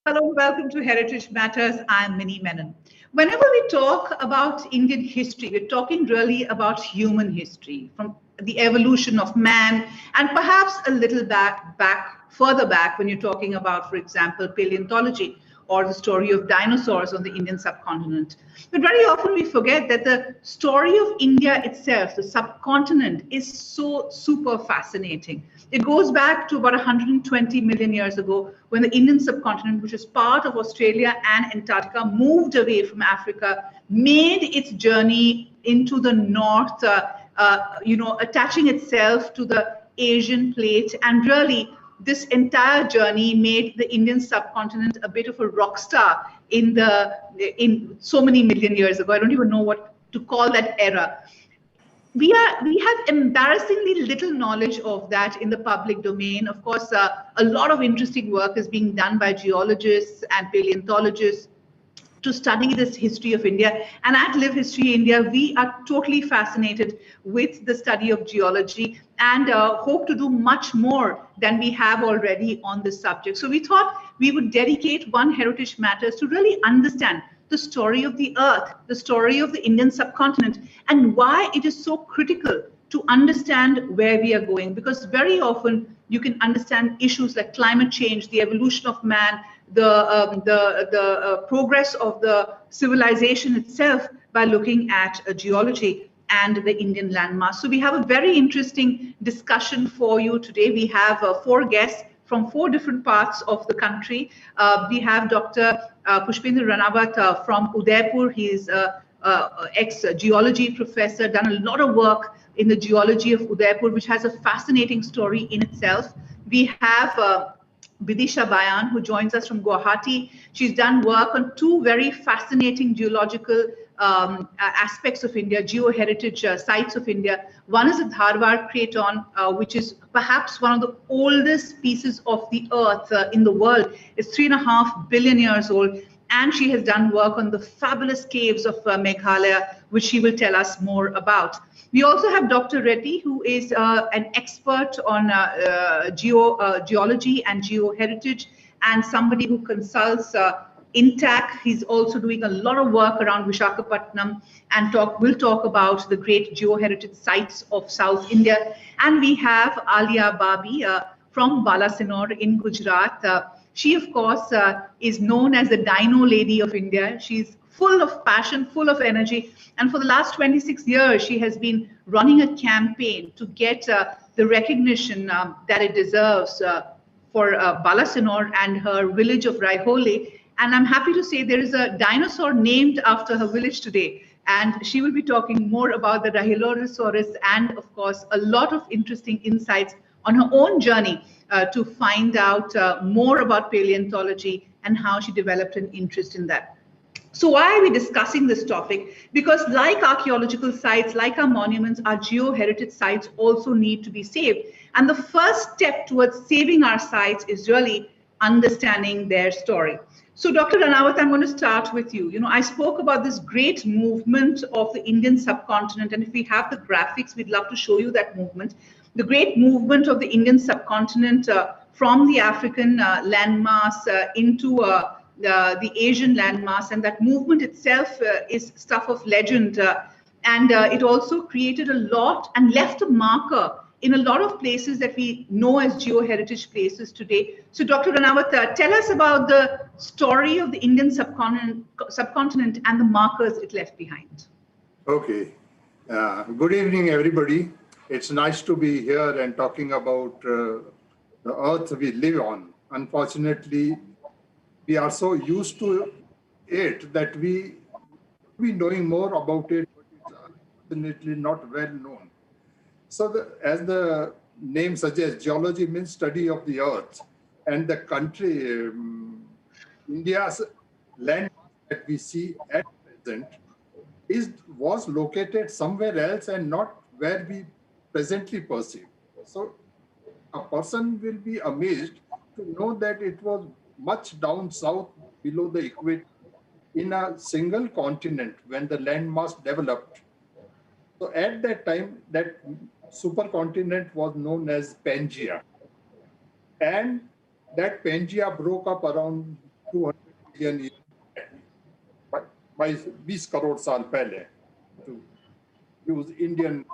Hello, welcome to Heritage Matters. I'm Minnie Menon. Whenever we talk about Indian history, we're talking really about human history, from the evolution of man, and perhaps a little further back when you're talking about, for example, paleontology or the story of dinosaurs on the Indian subcontinent. But very often we forget that the story of India itself, the subcontinent, is so super fascinating. It goes back to about 120 million years ago when the Indian subcontinent, which is part of Australia and Antarctica, moved away from Africa, made its journey into the north, attaching itself to the Asian plate, and really this entire journey made the Indian subcontinent a bit of a rock star in so many million years ago. I don't even know what to call that era. We have embarrassingly little knowledge of that in the public domain. Of course, a lot of interesting work is being done by geologists and paleontologists to study this history of India. And at Live History India, we are totally fascinated with the study of geology and hope to do much more than we have already on this subject. So we thought we would dedicate one Heritage Matters to really understand the story of the Earth, the story of the Indian subcontinent, and why it is so critical to understand where we are going. Because very often you can understand issues like climate change, the evolution of man, the progress of the civilization itself by looking at geology and the Indian landmass. So we have a very interesting discussion for you today. We have four guests from four different parts of the country. We have Dr. Pushpendra Ranawat from Udaipur. He is ex-geology professor, done a lot of work in the geology of Udaipur, which has a fascinating story in itself. We have Bidisha Bayan, who joins us from Guwahati. She's done work on two very fascinating geological aspects of India, geo-heritage sites of India. One is the Dharwar Craton, which is perhaps one of the oldest pieces of the earth in the world. It's 3.5 billion years old. And she has done work on the fabulous caves of Meghalaya, which she will tell us more about. We also have Dr. Reddy, who is an expert on geology and geo-heritage, and somebody who consults INTAC. He's also doing a lot of work around Visakhapatnam and will talk about the great geo-heritage sites of South India. And we have Alia Babi from Balasinore in Gujarat. She, of course, is known as the Dino Lady of India. She's full of passion, full of energy. And for the last 26 years, she has been running a campaign to get the recognition that it deserves for Balasinore and her village of Raihole. And I'm happy to say there is a dinosaur named after her village today. And she will be talking more about the Rahilosaurus and, of course, a lot of interesting insights on her own journey to find out more about paleontology and how she developed an interest in that. So why are we discussing this topic? Because like archaeological sites, like our monuments, our geo-heritage sites also need to be saved. And the first step towards saving our sites is really understanding their story. So Dr. Ranawat, I'm going to start with you. You know, I spoke about this great movement of the Indian subcontinent, and if we have the graphics, we'd love to show you that movement. The great movement of the Indian subcontinent from the African landmass into the Asian landmass, and that movement itself is stuff of legend, and it also created a lot and left a marker in a lot of places that we know as geo-heritage places today. So Dr. Ranawat, tell us about the story of the Indian subcontinent and the markers it left behind. Okay. Good evening, everybody. It's nice to be here and talking about the earth we live on. Unfortunately, we are so used to it that we knowing more about it, but it's unfortunately not well known. So as the name suggests, geology means study of the earth. And the country, India's land that we see at present was located somewhere else and not where we presently perceive. So a person will be amazed to know that it was much down south below the equator in a single continent when the landmass developed. So at that time, that supercontinent was known as Pangaea. And that Pangaea broke up around 200 million years by 20 crore साल पहले, to use Indian.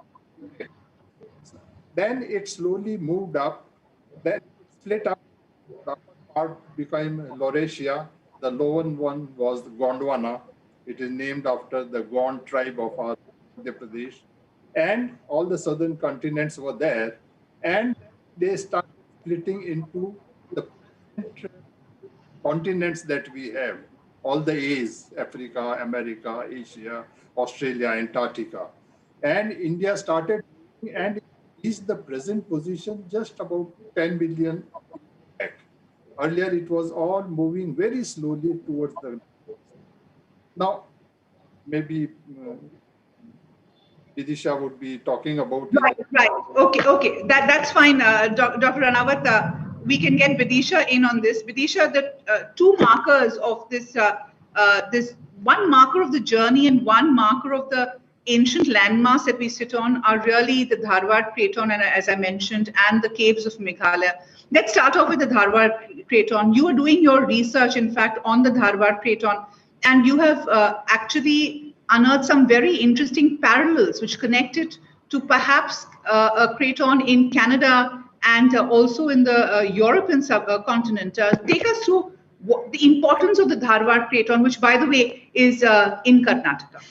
Then it slowly moved up, then it split up. The upper part became Laurasia. The lower one was Gondwana. It is named after the Gond tribe of our Madhya Pradesh. And all the southern continents were there. And they started splitting into the present continents that we have. All the A's, Africa, America, Asia, Australia, Antarctica. And India started and reached the present position just about 10 billion back. Earlier, it was all moving very slowly towards the. Now, maybe Vidisha would be talking about. Right. Okay. That's fine, Dr. Ranawat. We can get Vidisha in on this. Vidisha, the two markers of this one marker of the journey and one marker of the ancient landmass that we sit on are really the Dharwar Craton, and as I mentioned, and the caves of Meghalaya. Let's start off with the Dharwar Craton. You are doing your research, in fact, on the Dharwar Craton, and you have actually unearthed some very interesting parallels which connect it to perhaps a craton in Canada and also in the European subcontinent. Take us through the importance of the Dharwar Craton, which, by the way, is in Karnataka.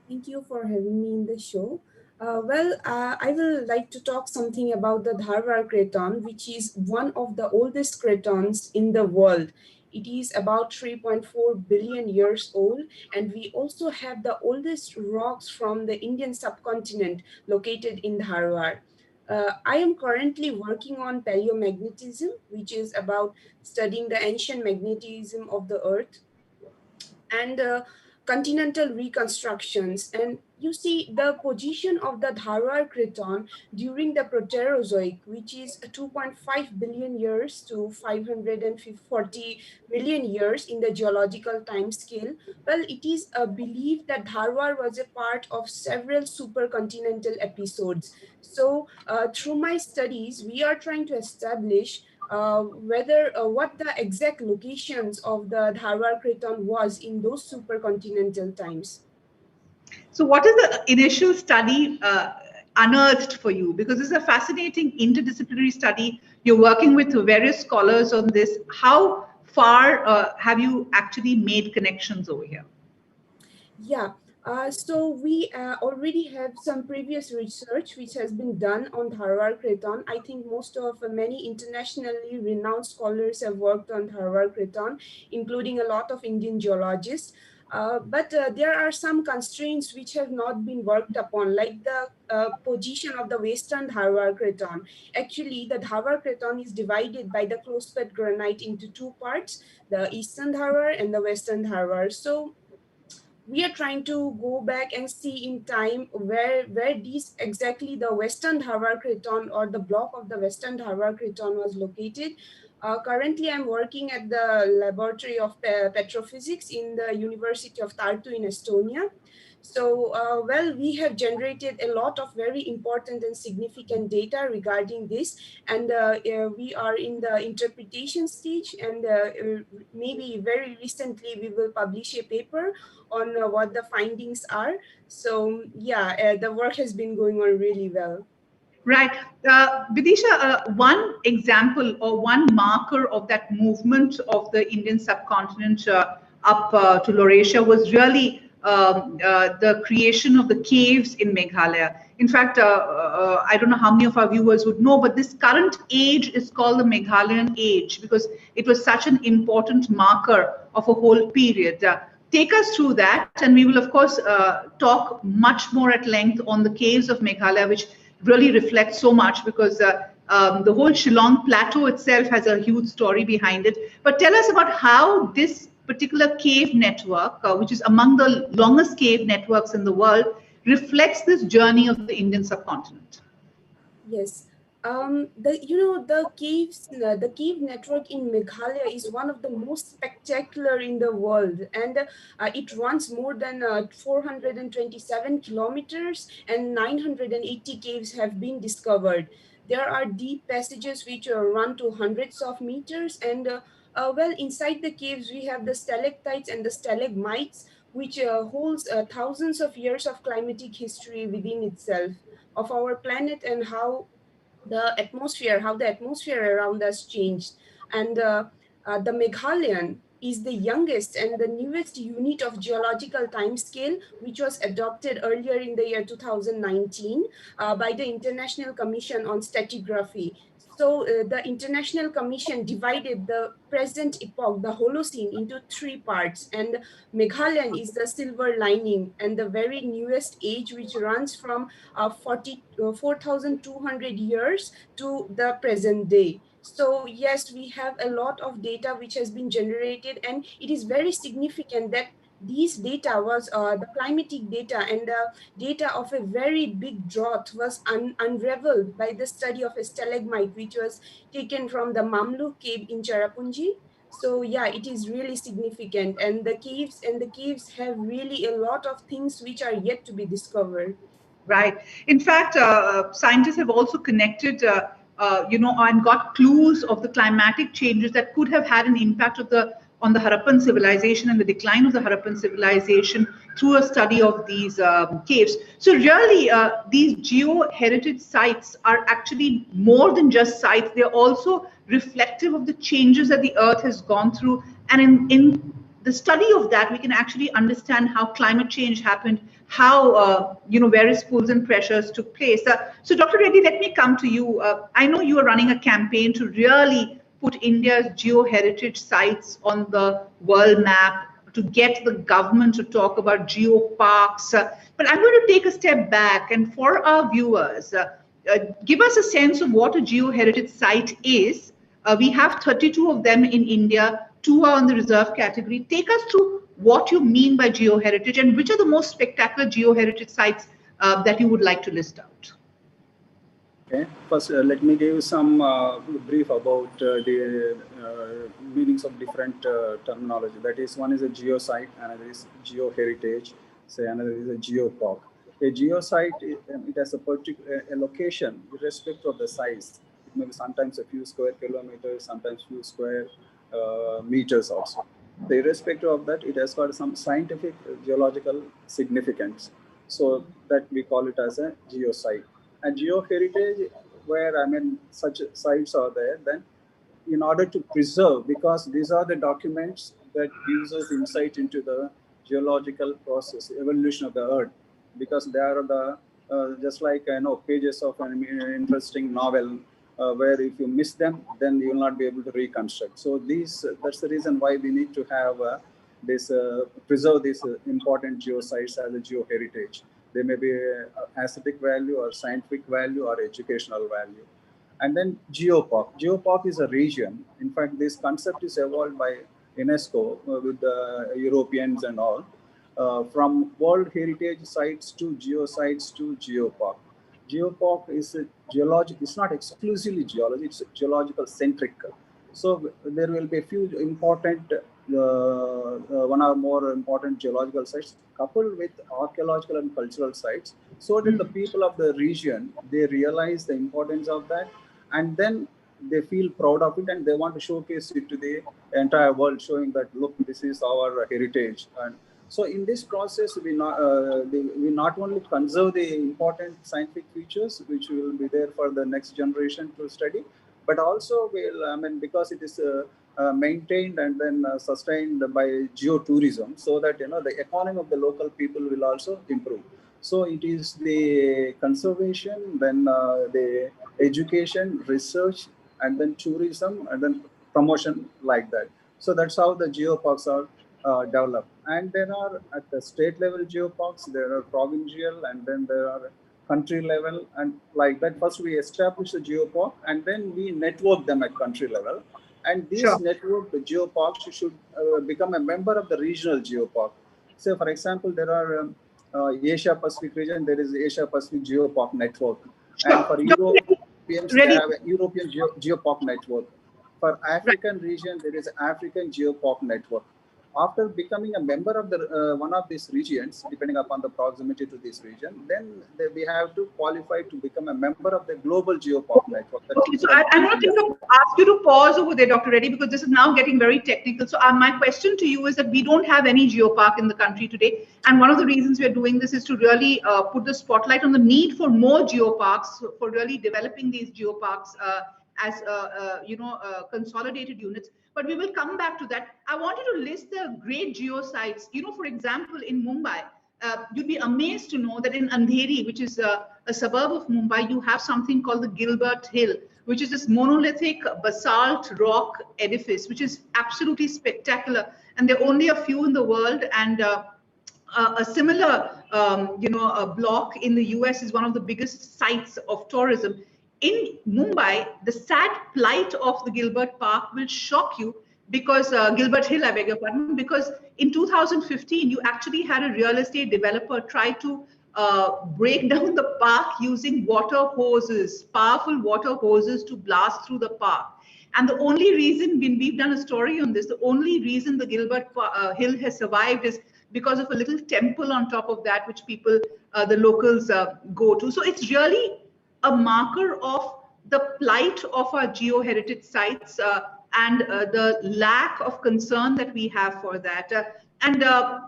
Thank you for having me in the show. I will like to talk something about the Dharwar Craton, which is one of the oldest cratons in the world. It is about 3.4 billion years old, and we also have the oldest rocks from the Indian subcontinent located in Dharwar. I am currently working on paleomagnetism, which is about studying the ancient magnetism of the Earth, and continental reconstructions. And you see the position of the Dharwar Craton during the Proterozoic, which is 2.5 billion years to 540 million years in the geological time scale. Well, it is believed that Dharwar was a part of several supercontinental episodes. So through my studies, we are trying to establish what the exact locations of the Dharwar Craton was in those supercontinental times. So, what is the initial study unearthed for you? Because this is a fascinating interdisciplinary study. You're working with various scholars on this. How far have you actually made connections over here? Yeah. So we already have some previous research which has been done on Dharwar Craton. I think many internationally renowned scholars have worked on Dharwar Craton, including a lot of Indian geologists. But there are some constraints which have not been worked upon, like the position of the western Dharwar Craton. Actually, the Dharwar Craton is divided by the close-cut granite into two parts, the eastern Dharwar and the western Dharwar. So we are trying to go back and see in time where these exactly the western Dharwar Craton or the block of the western Dharwar Craton was located. Currently, I'm working at the Laboratory of Petrophysics in the University of Tartu in Estonia. So, we have generated a lot of very important and significant data regarding this, and we are in the interpretation stage, and maybe very recently we will publish a paper on what the findings are. So, the work has been going on really well. Right. Vidisha, one example or one marker of that movement of the Indian subcontinent up to Laurasia was really the creation of the caves in Meghalaya. In fact, I don't know how many of our viewers would know, but this current age is called the Meghalayan age because it was such an important marker of a whole period. Take us through that, and we will, of course, talk much more at length on the caves of Meghalaya, which really reflects so much because the whole Shillong Plateau itself has a huge story behind it. But tell us about how this particular cave network, which is among the longest cave networks in the world, reflects this journey of the Indian subcontinent. Yes. The cave network in Meghalaya is one of the most spectacular in the world, and it runs more than 427 kilometers, and 980 caves have been discovered. There are deep passages which run to hundreds of meters, and Well, inside the caves, we have the stalactites and the stalagmites, which holds thousands of years of climatic history within itself of our planet, and how the atmosphere around us changed. And the Meghalayan is the youngest and the newest unit of geological timescale, which was adopted earlier in the year 2019 by the International Commission on Stratigraphy. So the International Commission divided the present epoch, the Holocene, into three parts. And Meghalayan is the silver lining and the very newest age, which runs from 4,200 years to the present day. So yes, we have a lot of data which has been generated, and it is very significant that these data was the climatic data and the data of a very big drought was unraveled by the study of a stalagmite, which was taken from the Mamluk cave in Cherrapunji. So yeah, it is really significant, and the caves have really a lot of things which are yet to be discovered. Right. In fact, scientists have also connected, and got clues of the climatic changes that could have had an impact on the Harappan civilization and the decline of the Harappan civilization through a study of these caves. So really, these geo-heritage sites are actually more than just sites. They're also reflective of the changes that the Earth has gone through. And in the study of that, we can actually understand how climate change happened, how various pulls and pressures took place. So, Dr. Reddy, let me come to you. I know you are running a campaign to really put India's geo-heritage sites on the world map, to get the government to talk about geoparks. But I'm going to take a step back, and for our viewers, give us a sense of what a geo-heritage site is. We have 32 of them in India. 2 are on the reserve category. Take us through what you mean by geo-heritage and which are the most spectacular geo-heritage sites that you would like to list out. Okay. First, let me give you some brief about the meanings of different terminology. That is, one is a geosite, another is geo-heritage, say another is a geopark. A geosite, it has a particular location, irrespective of the size. It may be sometimes a few square kilometers, sometimes few square meters also. So irrespective of that, it has got some scientific geological significance. So that we call it as a geosite. And geo-heritage, where such sites are there, then in order to preserve, because these are the documents that gives us insight into the geological process, evolution of the Earth, because they are the just like pages of an interesting novel, where if you miss them, then you will not be able to reconstruct. So that's the reason why we need to have preserve these important geosites as a geo-heritage. They may be aesthetic value or scientific value or educational value. And then geopark. Geopark is a region. In fact, this concept is evolved by UNESCO with the Europeans and all, from World Heritage Sites to geosites to geopark. Geopark is a it's not exclusively geology, it's geological centric. So there will be a few important, one or more important geological sites coupled with archaeological and cultural sites, so that the people of the region, they realize the importance of that, and then they feel proud of it and they want to showcase it to the entire world, showing that, look, this is our heritage. And so in this process, we not only conserve the important scientific features, which will be there for the next generation to study, but also because it is maintained and then sustained by geotourism, so that the economy of the local people will also improve. So it is the conservation, then the education, research, and then tourism, and then promotion, like that. So that's how the geoparks are developed. And there are at the state level geoparks, there are provincial, and then there are country level, and like that. First we establish the geopark, and then we network them at country level. And these network geoparks should become a member of the regional geopark. Say, for example, there are Asia Pacific region, there is Asia Pacific Geopark Network. And for Europeans, they have a European Geopark Network. For African region, there is African Geopark Network. after becoming a member of the one of these regions, depending upon the proximity to this region, then we have to qualify to become a member of the global geopopulate. Okay, so I'm going to ask you to pause over there, Dr. Reddy, because this is now getting very technical. So my question to you is that we don't have any geopark in the country today. And one of the reasons we're doing this is to really put the spotlight on the need for more geoparks, for really developing these geoparks as consolidated units. But we will come back to that. I want you to list the great geosites. You know, for example, in Mumbai, you'd be amazed to know that in Andheri, which is a suburb of Mumbai, you have something called the Gilbert Hill, which is this monolithic basalt rock edifice, which is absolutely spectacular. And there are only a few in the world. And a similar, a block in the US is one of the biggest sites of tourism. In Mumbai, the sad plight of the Gilbert Park will shock you because Gilbert Hill, I beg your pardon, because in 2015, you actually had a real estate developer try to break down the park using water hoses, powerful water hoses to blast through the park. And the only reason, when we've done a story on this, the only reason the Gilbert Hill has survived is because of a little temple on top of that, which people, the locals go to. So it's really a marker of the plight of our geo-heritage sites and the lack of concern that we have for that.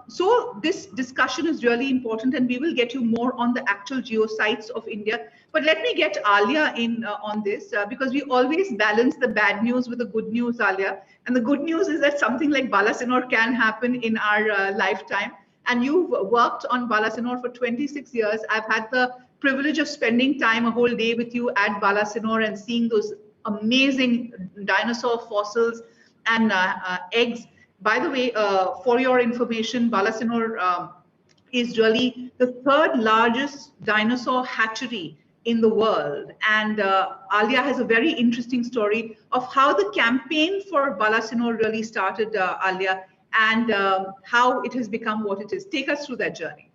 So this discussion is really important, and we will get you more on the actual geosites of India. But let me get Alia in on this because we always balance the bad news with the good news, Alia. And the good news is that something like Balasinor can happen in our lifetime. And you've worked on Balasinor for 26 years. I've had the privilege of spending time a whole day with you at Balasinor and seeing those amazing dinosaur fossils and eggs. By the way, for your information, Balasinor is really the third largest dinosaur hatchery in the world. And Alia has a very interesting story of how the campaign for Balasinor really started, Alia, and how it has become what it is. Take us through that journey.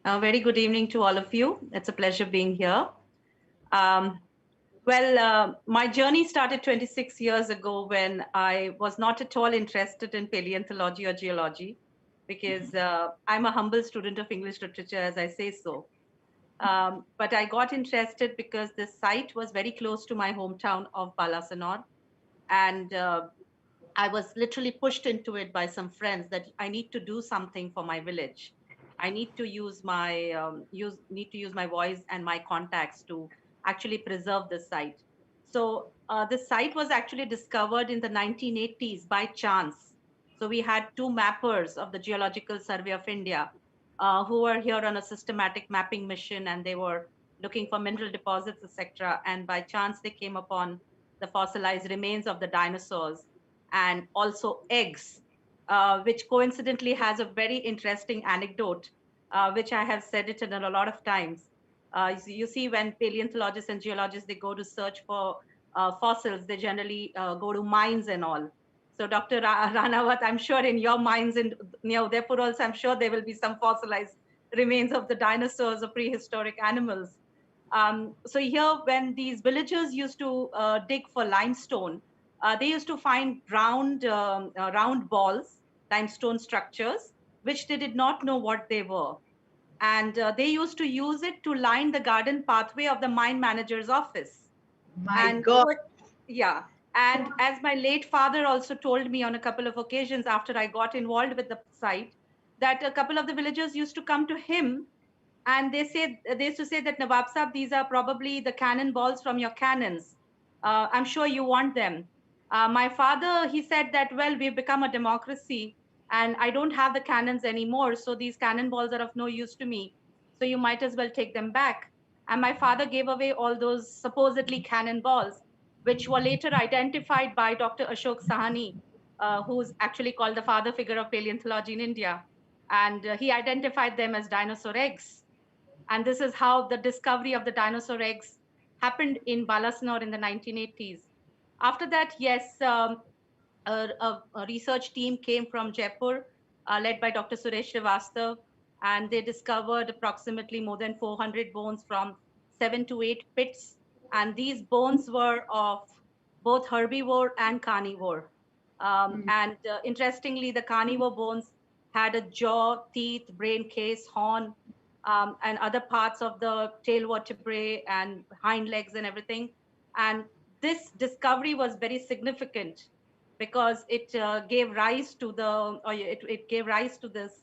Very good evening to all of you. It's a pleasure being here. My journey started 26 years ago when I was not at all interested in paleontology or geology, because I'm a humble student of English literature, as I say so. But I got interested because this site was very close to my hometown of Balasinor. And I was literally pushed into it by some friends that I need to do something for my village. I need to use my my voice and my contacts to actually preserve this site. So this site was actually discovered in the 1980s by chance. So we had two mappers of the Geological Survey of India who were here on a systematic mapping mission, and they were looking for mineral deposits, etc. And by chance, they came upon the fossilized remains of the dinosaurs and also eggs, which coincidentally has a very interesting anecdote, which I have said it in a lot of times. You see, when paleontologists and geologists, they go to search for fossils, they generally go to mines and all. So Dr. Ranawat, I'm sure in your mines in Udaipur also, I'm sure there will be some fossilized remains of the dinosaurs or prehistoric animals. So here, when these villagers used to dig for limestone, they used to find round balls, limestone structures, which they did not know what they were. And they used to use it to line the garden pathway of the mine manager's office. My God. Yeah. And as my late father also told me on a couple of occasions after I got involved with the site, that a couple of the villagers used to come to him and they used to say that, Nawab Sahab, these are probably the cannonballs from your cannons. I'm sure you want them. My father, he said that, well, we've become a democracy and I don't have the cannons anymore. So these cannonballs are of no use to me. So you might as well take them back. And my father gave away all those supposedly cannonballs, which were later identified by Dr. Ashok Sahani, who's actually called the father figure of paleontology in India. And he identified them as dinosaur eggs. And this is how the discovery of the dinosaur eggs happened in Balasinor in the 1980s. After that, yes, a research team came from Jaipur, led by Dr. Suresh Srivastav, and they discovered approximately more than 400 bones from 7 to 8 pits. And these bones were of both herbivore and carnivore. And interestingly, the carnivore bones had a jaw, teeth, brain case, horn, and other parts of the tail vertebrae and hind legs and everything. And this discovery was very significant because it gave rise to it gave rise to this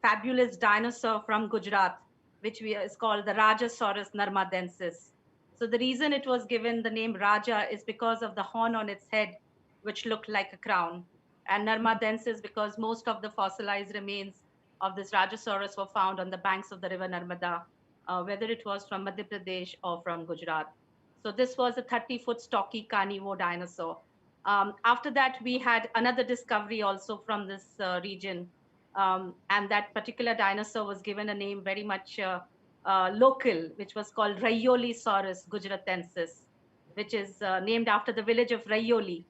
fabulous dinosaur from Gujarat, which is called the Rajasaurus narmadensis. So the reason it was given the name Raja is because of the horn on its head, which looked like a crown, and narmadensis because most of the fossilized remains of this Rajasaurus were found on the banks of the river Narmada, whether it was from Madhya Pradesh or from Gujarat. So this was a 30-foot stocky carnivore dinosaur. After that, we had another discovery also from this region, and that particular dinosaur was given a name very much local, which was called Rayolisaurus gujaratensis, which is named after the village of Rayoli,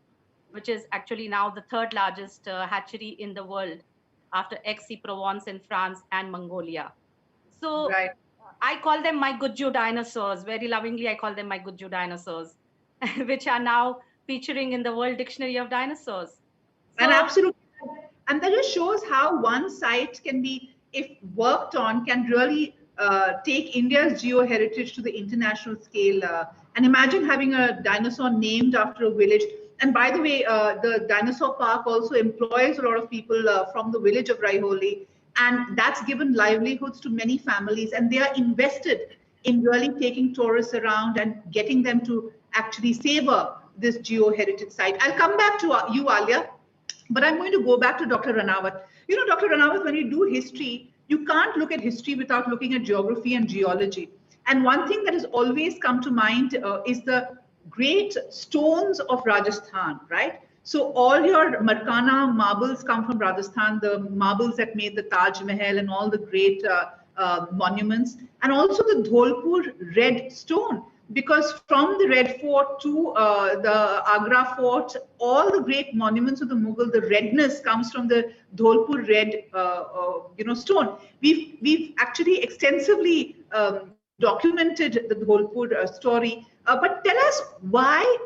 which is actually now the third largest hatchery in the world after Aix-en-Provence in France and Mongolia. So Right. I call them my Gujju dinosaurs. Very lovingly, I call them my Gujju dinosaurs, which are now featuring in the World Dictionary of Dinosaurs. And So, absolutely. And that just shows how one site can be, if worked on, can really take India's geo-heritage to the international scale. And imagine having a dinosaur named after a village. And by the way, the dinosaur park also employs a lot of people from the village of Raiholi. And that's given livelihoods to many families. And they are invested in really taking tourists around and getting them to actually savor this geo-heritage site. I'll come back to you, Alia. But I'm going to go back to Dr. Ranawat. You know, Dr. Ranawat, when you do history, you can't look at history without looking at geography and geology. And one thing that has always come to mind is the great stones of Rajasthan, right? So all your Markana marbles come from Rajasthan, the marbles that made the Taj Mahal and all the great monuments, and also the Dholpur red stone. Because from the Red Fort to the Agra Fort, all the great monuments of the Mughal, the redness comes from the Dholpur red, stone. We've actually extensively documented the Dholpur story. But tell us why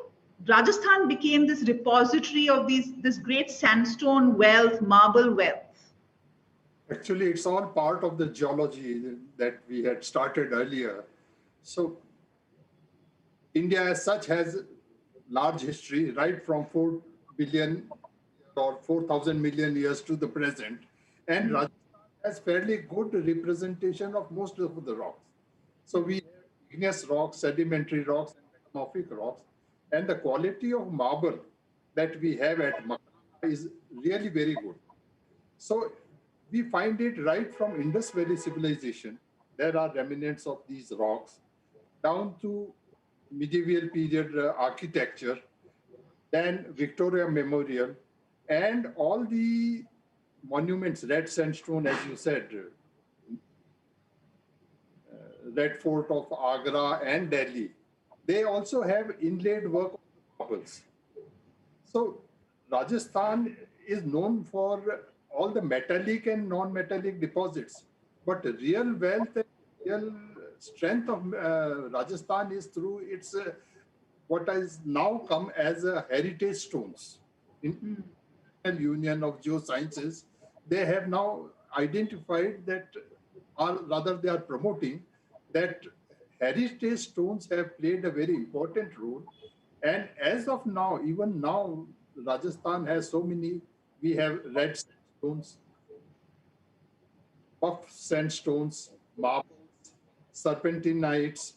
Rajasthan became this repository of this great sandstone wealth, marble wealth. Actually, it's all part of the geology that we had started earlier. So India as such has large history, right from 4 billion or 4,000 million years to the present. And Rajasthan has fairly good representation of most of the rocks. So we have igneous rocks, sedimentary rocks, and metamorphic rocks. And the quality of marble that we have at Makana is really very good. So we find it right from Indus Valley civilization. There are remnants of these rocks down to medieval period architecture, then Victoria Memorial, and all the monuments, red sandstone, as you said, Red Fort of Agra and Delhi. They also have inlaid work of marbles. So Rajasthan is known for all the metallic and non-metallic deposits, but real wealth and real strength of Rajasthan is through its what has now come as a heritage stones. In the Union of Geosciences, they have now identified that, or rather they are promoting that heritage stones have played a very important role. And as of now, even now, Rajasthan has so many, we have red sandstones, buff sandstones, marbles, serpentinites,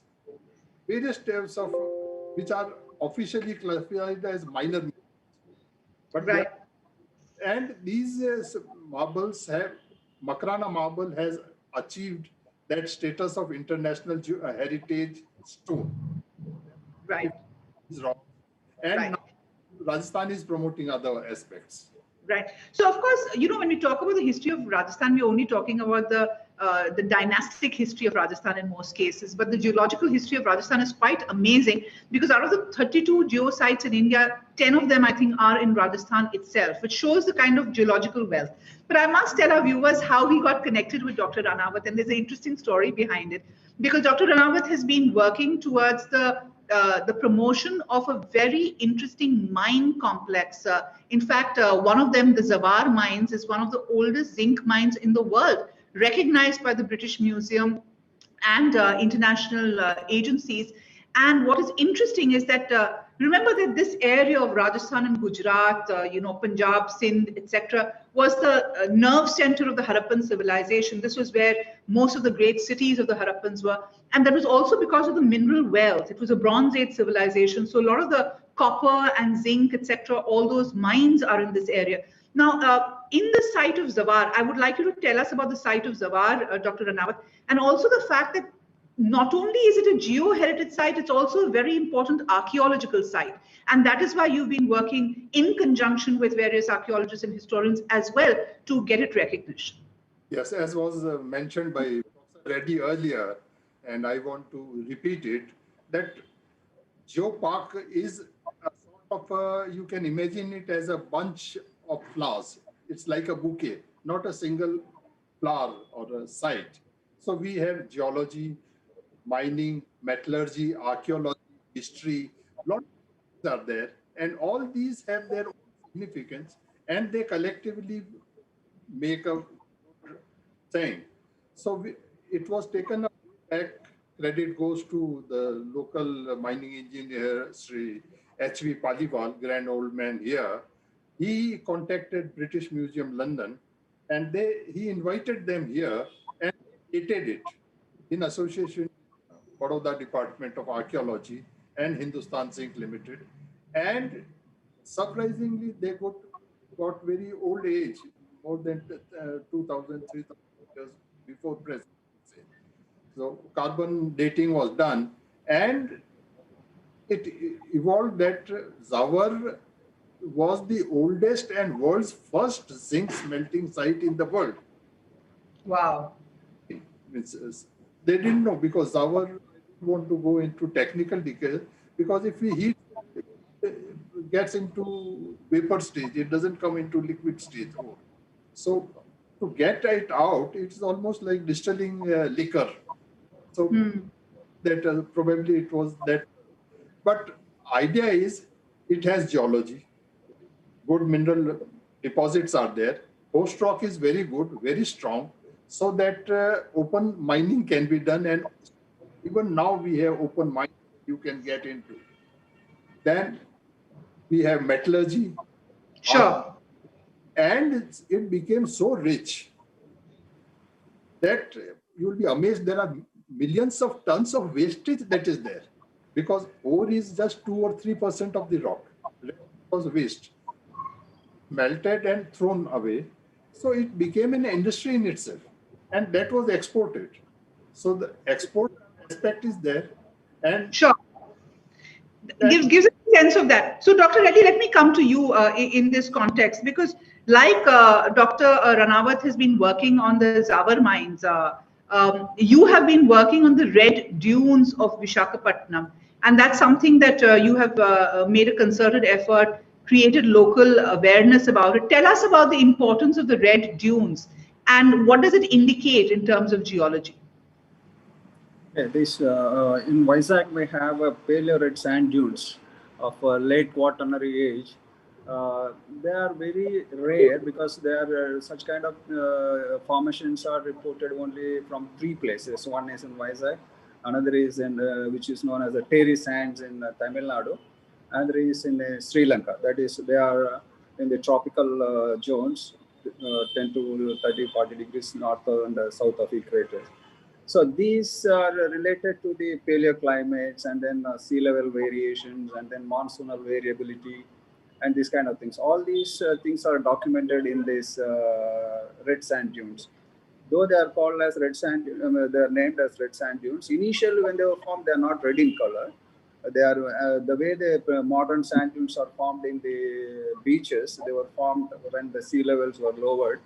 various types of, which are officially classified as minor. But right. And these marbles have, Makrana marble has achieved that status of international heritage stone. Right. And right. now Rajasthan is promoting other aspects. Right. So, of course, you know, when we talk about the history of Rajasthan, we're only talking about the dynastic history of Rajasthan in most cases. But the geological history of Rajasthan is quite amazing because out of the 32 geosites in India, 10 of them, I think, are in Rajasthan itself, which shows the kind of geological wealth. But I must tell our viewers how he got connected with Dr. Ranawat, and there's an interesting story behind it. Because Dr. Ranawat has been working towards the the promotion of a very interesting mine complex. In fact, one of them, the Dharwar mines, is one of the oldest zinc mines in the world, recognized by the British Museum and international agencies. And what is interesting is that remember that this area of Rajasthan and Gujarat, Punjab, Sindh, etc., was the nerve center of the Harappan civilization. This was where most of the great cities of the Harappans were, and that was also because of the mineral wealth. It was a Bronze Age civilization, so a lot of the copper and zinc, etc., all those mines are in this area. Now, in the site of Dharwar, I would like you to tell us about the site of Dharwar, Dr. Ranawat, and also the fact that not only is it a geo-heritage site, it's also a very important archaeological site. And that is why you've been working in conjunction with various archaeologists and historians as well to get it recognition. Yes, as was mentioned by Professor Reddy earlier, and I want to repeat it, that Geopark is a sort of, you can imagine it as a bunch of flowers. It's like a bouquet, not a single flower or a site. So we have geology, mining, metallurgy, archaeology, history, a lot of things are there. And all these have their own significance, and they collectively make a thing. So it was taken back. Credit goes to the local mining engineer, Sri H.V. Paliwal, grand old man here. He contacted British Museum London, and he invited them here and dated it in association with Baroda Department of Archaeology and Hindustan Zinc Limited. And surprisingly, they got very old age, more than 2,000, 3,000 years before present. So carbon dating was done, and it evolved that Dharwar was the oldest and world's first zinc smelting site in the world. Wow. They didn't know, because Dharwar, I don't want to go into technical detail, because if we heat, it gets into vapor stage, it doesn't come into liquid stage. So to get it out, it's almost like distilling liquor. So that probably it was that. But idea is it has geology, good mineral deposits are there. Host rock is very good, very strong, so that open mining can be done. And even now we have open mining you can get into. Then we have metallurgy. Sure. And it became so rich that you'll be amazed there are millions of tons of wastage that is there, because ore is just 2 or 3% of the rock. It was waste, melted and thrown away. So it became an industry in itself, and that was exported. So the export aspect is there. And sure. Gives a sense of that. So Dr. Reddy, let me come to you in this context, because like Dr. Ranawat has been working on the Dharwar mines, you have been working on the red dunes of Visakhapatnam, and that's something that you have made a concerted effort, created local awareness about it. Tell us about the importance of the red dunes and what does it indicate in terms of geology? Yeah, in Vizag we have a paleo red sand dunes of late Quaternary age. They are very rare because they are such kind of formations are reported only from 3 places. One is in Vizag, another is in which is known as the Terry sands in Tamil Nadu, another is in Sri Lanka. That is, they are in the tropical zones, 10 to 30, 40 degrees north and south of equator. So these are related to the paleoclimates, and then sea level variations, and then monsoonal variability, and these kind of things. All these things are documented in these red sand dunes. Though they are called as red sand, they are named as red sand dunes. Initially, when they were formed, they are not red in color. They are the way the modern sand dunes are formed in the beaches. They were formed when the sea levels were lowered.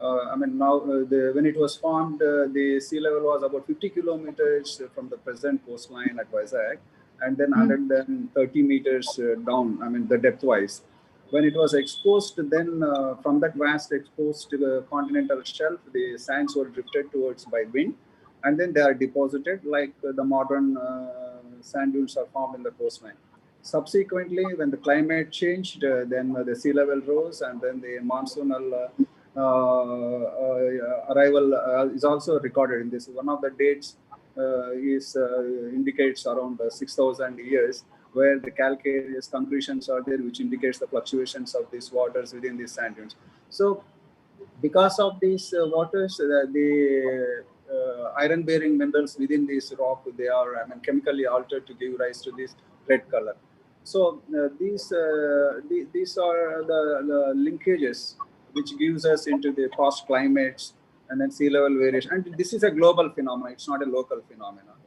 Now when it was formed, the sea level was about 50 kilometers from the present coastline at Vizag, and then 130 meters down, the depth-wise. When it was exposed, then from that vast exposed continental shelf, the sands were drifted towards by wind, and then they are deposited like the modern sand dunes are formed in the coastline. Subsequently, when the climate changed, then the sea level rose, and then the monsoonal arrival is also recorded in this. One of the dates indicates around 6,000 years, where the calcareous concretions are there, which indicates the fluctuations of these waters within these sand dunes. So, because of these waters, the iron-bearing minerals within this rock, they are chemically altered to give rise to this red color. So these are the linkages which gives us into the past climates and then sea level variation. And this is a global phenomenon; it's not a local phenomenon.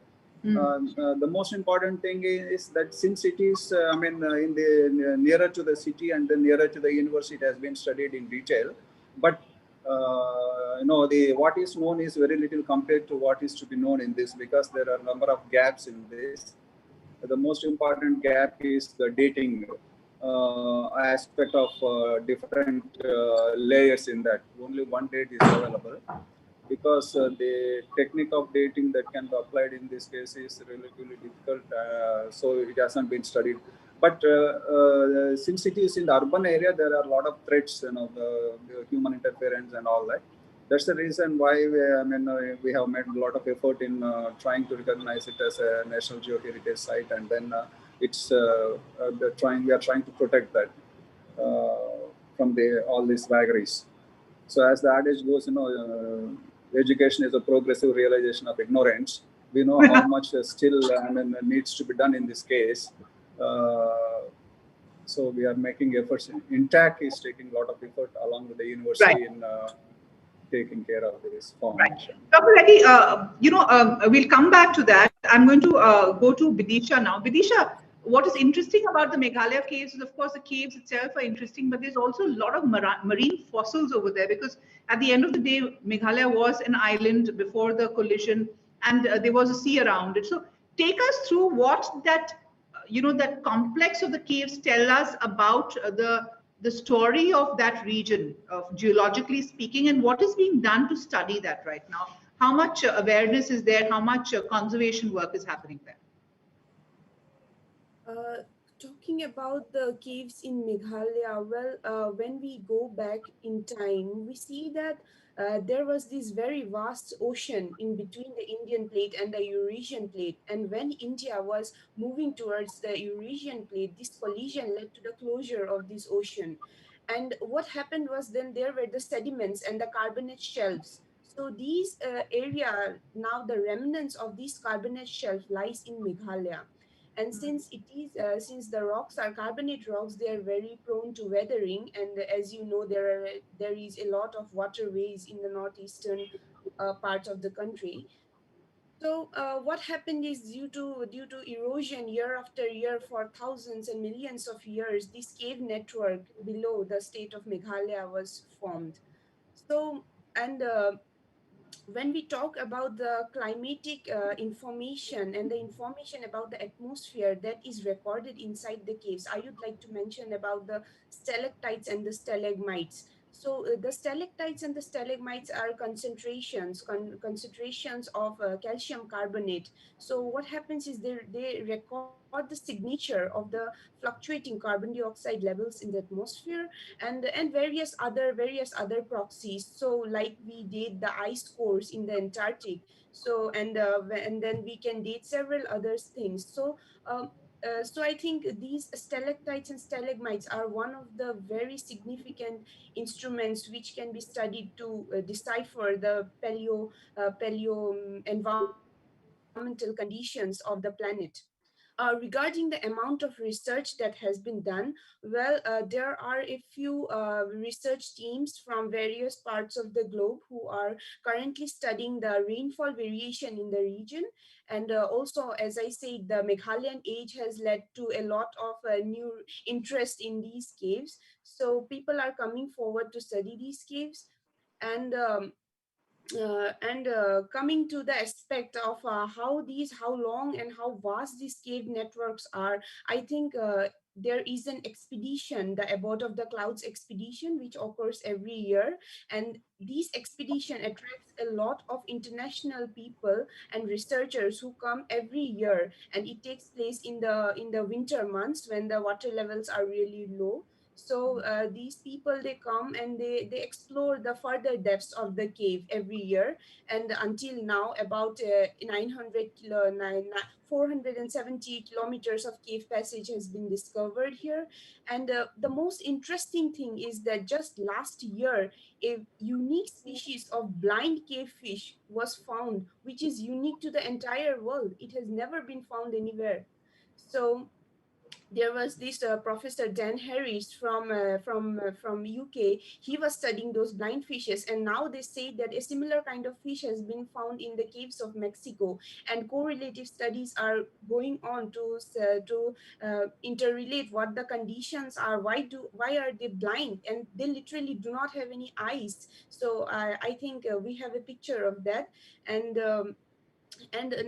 The most important thing is that since it is, in the nearer to the city and then nearer to the university, it has been studied in detail. But what is known is very little compared to what is to be known in this, because there are a number of gaps in this. The most important gap is the dating aspect of different layers in that. Only one date is available, because the technique of dating that can be applied in this case is relatively difficult, so it hasn't been studied. But since it is in the urban area, there are a lot of threats, the human interference and all that. That's the reason why we have made a lot of effort in trying to recognize it as a national geo-heritage site, and then we are trying to protect that from all these vagaries. So as the adage goes, education is a progressive realization of ignorance. We know how much still needs to be done in this case. So we are making efforts. INTAC is taking a lot of effort along with the university in taking care of this formation. Right. Dr. Reddy, we'll come back to that. I'm going to go to Vidisha now. Vidisha, what is interesting about the Meghalaya caves is, of course, the caves itself are interesting, but there's also a lot of marine fossils over there, because at the end of the day, Meghalaya was an island before the collision, and there was a sea around it. So take us through what that, that complex of the caves tell us about the story of that region, geologically speaking, and what is being done to study that right now. How much awareness is there? How much conservation work is happening there? Talking about the caves in Meghalaya, well, when we go back in time, we see that there was this very vast ocean in between the Indian plate and the Eurasian plate. And when India was moving towards the Eurasian plate, this collision led to the closure of this ocean. And what happened was, then there were the sediments and the carbonate shelves. So these area, now the remnants of this carbonate shelf lies in Meghalaya. And since it is since the rocks are carbonate rocks, they are very prone to weathering. And as you know, there is a lot of waterways in the northeastern part of the country. So what happened is, due to erosion year after year for thousands and millions of years, this cave network below the state of Meghalaya was formed. So, and when we talk about the climatic information and the information about the atmosphere that is recorded inside the caves, I would like to mention about the stalactites and the stalagmites. So the stalactites and the stalagmites are concentrations of calcium carbonate. So what happens is, they record the signature of the fluctuating carbon dioxide levels in the atmosphere, and various other proxies. So like we date the ice cores in the Antarctic. So and then we can date several other things. So I think these stalactites and stalagmites are one of the very significant instruments which can be studied to decipher the environmental conditions of the planet. Regarding the amount of research that has been done, well, there are a few research teams from various parts of the globe who are currently studying the rainfall variation in the region. And also, as I said, the Meghalayan age has led to a lot of new interest in these caves. So people are coming forward to study these caves. And coming to the aspect of how long and how vast these cave networks are, I think there is an expedition, the Abode of the Clouds expedition, which occurs every year. And this expedition attracts a lot of international people and researchers who come every year. And it takes place in the winter months when the water levels are really low. So these people, they come and they explore the further depths of the cave every year. And until now, about 470 kilometers of cave passage has been discovered here. And the most interesting thing is that just last year, a unique species of blind cave fish was found, which is unique to the entire world. It has never been found anywhere. So there was this Professor Dan Harris from UK. He was studying those blind fishes, and now they say that a similar kind of fish has been found in the caves of Mexico. And correlative studies are going on to interrelate what the conditions are. Why are they blind? And they literally do not have any eyes. So I think we have a picture of that. And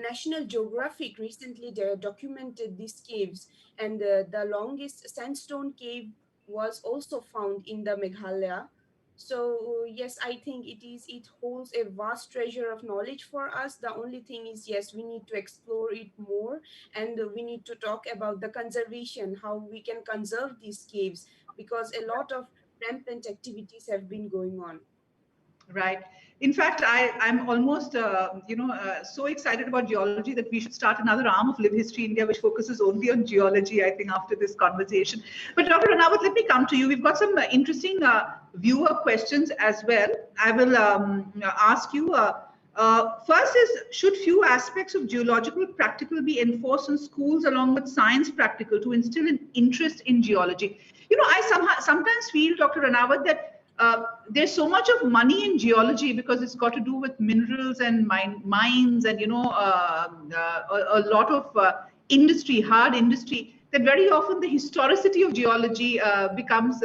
National Geographic recently documented these caves, and the longest sandstone cave was also found in the Meghalaya. So yes, I think it holds a vast treasure of knowledge for us. The only thing is, yes, we need to explore it more, and we need to talk about the conservation, how we can conserve these caves, because a lot of rampant activities have been going on. Right. In fact, I'm almost, so excited about geology that we should start another arm of Live History India, which focuses only on geology, I think, after this conversation. But Dr. Ranawat, let me come to you. We've got some interesting viewer questions as well. I will ask you. First is, should few aspects of geological practical be enforced in schools along with science practical to instill an interest in geology? I sometimes feel, Dr. Ranawat, that there's so much of money in geology because it's got to do with minerals and mines and, a lot of industry, hard industry, that very often the historicity of geology becomes,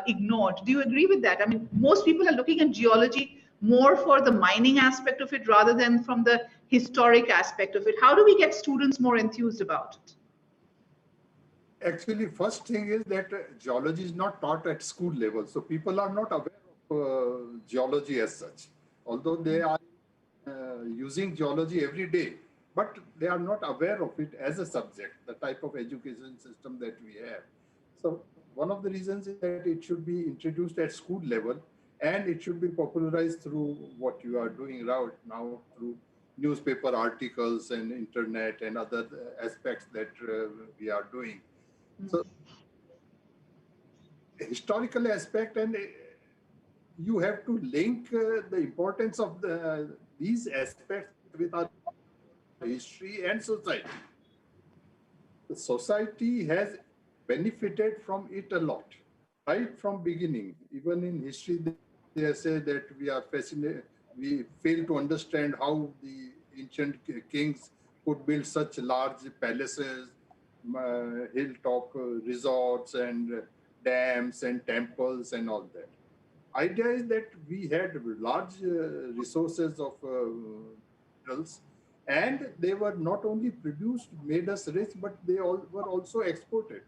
ignored. Do you agree with that? I mean, most people are looking at geology more for the mining aspect of it rather than from the historic aspect of it. How do we get students more enthused about it? Actually, first thing is that geology is not taught at school level. So people are not aware of geology as such, although they are using geology every day, but they are not aware of it as a subject, the type of education system that we have. So one of the reasons is that it should be introduced at school level, and it should be popularized through what you are doing right now, through newspaper articles and internet and other aspects that we are doing. So historical aspect, and you have to link the importance of these aspects with our history and society. The society has benefited from it a lot, right from beginning. Even in history, they say that we are fascinated, we fail to understand how the ancient kings could build such large palaces, hilltop resorts and dams and temples and all that. Idea is that we had large resources of minerals, and they were not only produced, made us rich, but they all were also exported.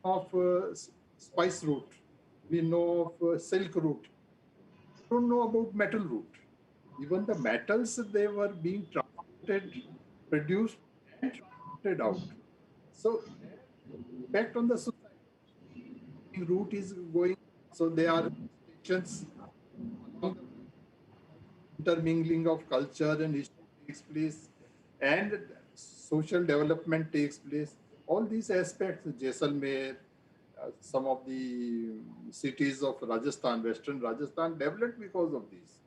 Of spice route, we know of silk route. We don't know about metal route. Even the metals, they were being transported, produced, and transported out. So, impact on the society. Route is going, so there are stations, intermingling of culture and history takes place, and social development takes place. All these aspects, Jaisalmer, some of the cities of Rajasthan, Western Rajasthan, developed because of these.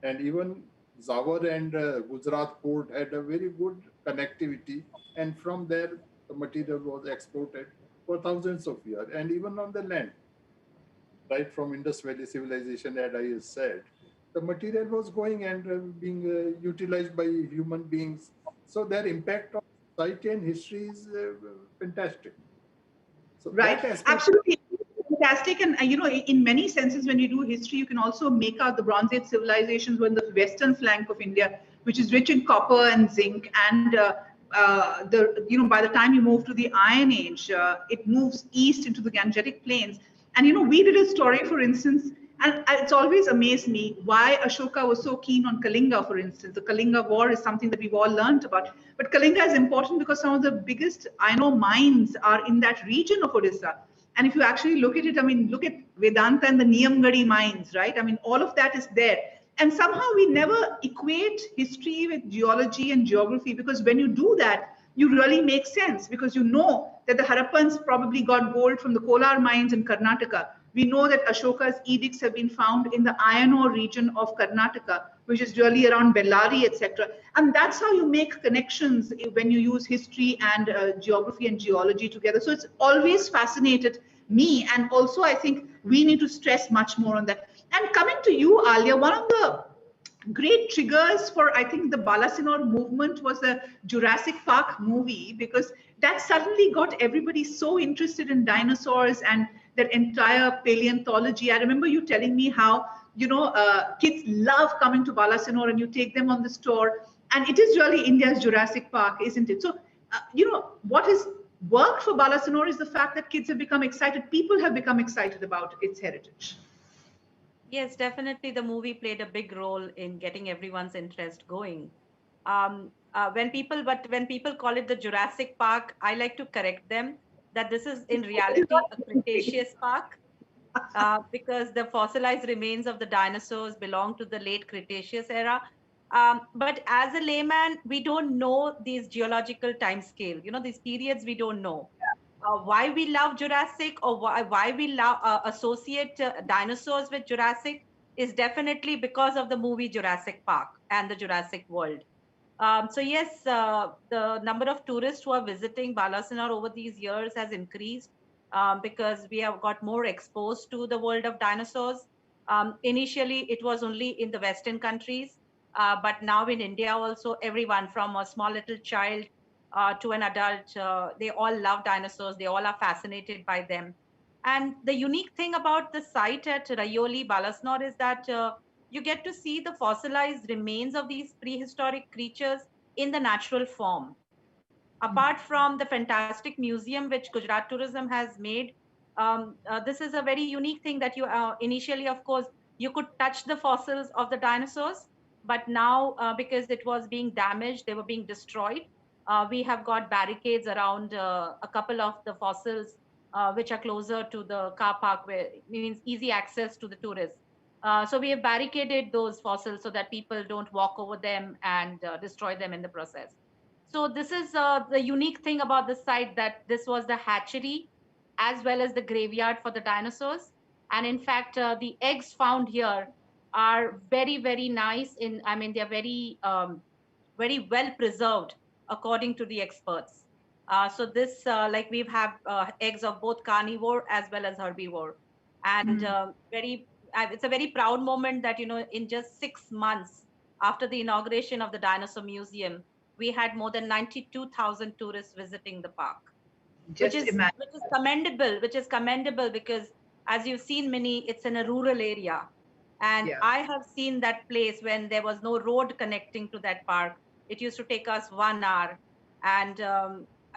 And even Zawar and Gujarat port had a very good connectivity, and from there the material was exported for thousands of years, and even on the land, right from Indus Valley civilization, as I said, the material was going and being utilized by human beings. So their impact on society and history is fantastic. So right, absolutely fantastic. And in many senses, when you do history, you can also make out the Bronze Age civilizations were in the western flank of India, which is rich in copper and zinc, and by the time you move to the Iron Age, it moves east into the Gangetic Plains. And we did a story, for instance, and it's always amazed me why Ashoka was so keen on Kalinga, for instance. The Kalinga War is something that we've all learned about. But Kalinga is important because some of the biggest iron ore mines are in that region of Odisha. And if you actually look at it, I mean, look at Vedanta and the Niyamgadi mines, right? I mean, all of that is there. And somehow we never equate history with geology and geography, because when you do that, you really make sense, because you know that the Harappans probably got gold from the Kolar mines in Karnataka. We know that Ashoka's edicts have been found in the iron ore region of Karnataka, which is really around Bellary, etc. And that's how you make connections when you use history and geography and geology together. So it's always fascinated me. And also, I think we need to stress much more on that. And coming to you, Alia, one of the great triggers for, I think, the Balasinor movement was the Jurassic Park movie, because that suddenly got everybody so interested in dinosaurs and that entire paleontology. I remember you telling me how, kids love coming to Balasinor and you take them on this tour. And it is really India's Jurassic Park, isn't it? So, what has worked for Balasinor is the fact that kids have become excited. People have become excited about its heritage. Yes, definitely the movie played a big role in getting everyone's interest going. When people call it the Jurassic Park, I like to correct them that this is in reality a Cretaceous park, because the fossilized remains of the dinosaurs belong to the late Cretaceous era. But as a layman, we don't know these geological timescale, these periods we don't know. Why we love Jurassic, or why we love associate dinosaurs with Jurassic is definitely because of the movie Jurassic Park and the Jurassic World. So yes, the number of tourists who are visiting Balasinor over these years has increased because we have got more exposed to the world of dinosaurs. Initially, it was only in the Western countries, but now in India also, everyone from a small little child to an adult, they all love dinosaurs. They all are fascinated by them. And the unique thing about the site at Rayoli, Balasnor, is that you get to see the fossilized remains of these prehistoric creatures in the natural form. Apart from the fantastic museum which Gujarat Tourism has made, this is a very unique thing that you initially, of course, you could touch the fossils of the dinosaurs, but now because it was being damaged, they were being destroyed. We have got barricades around a couple of the fossils which are closer to the car park, where it means easy access to the tourists. So we have barricaded those fossils so that people don't walk over them and destroy them in the process. So this is the unique thing about this site, that this was the hatchery as well as the graveyard for the dinosaurs. And in fact, the eggs found here are very, very nice. They're very, very well preserved according to the experts. So this, like we've have eggs of both carnivore as well as herbivore. And it's a very proud moment that, in just 6 months after the inauguration of the Dinosaur Museum, we had more than 92,000 tourists visiting the park, which is commendable because, as you've seen, Minnie, it's in a rural area. And I have seen that place when there was no road connecting to that park. It used to take us 1 hour. And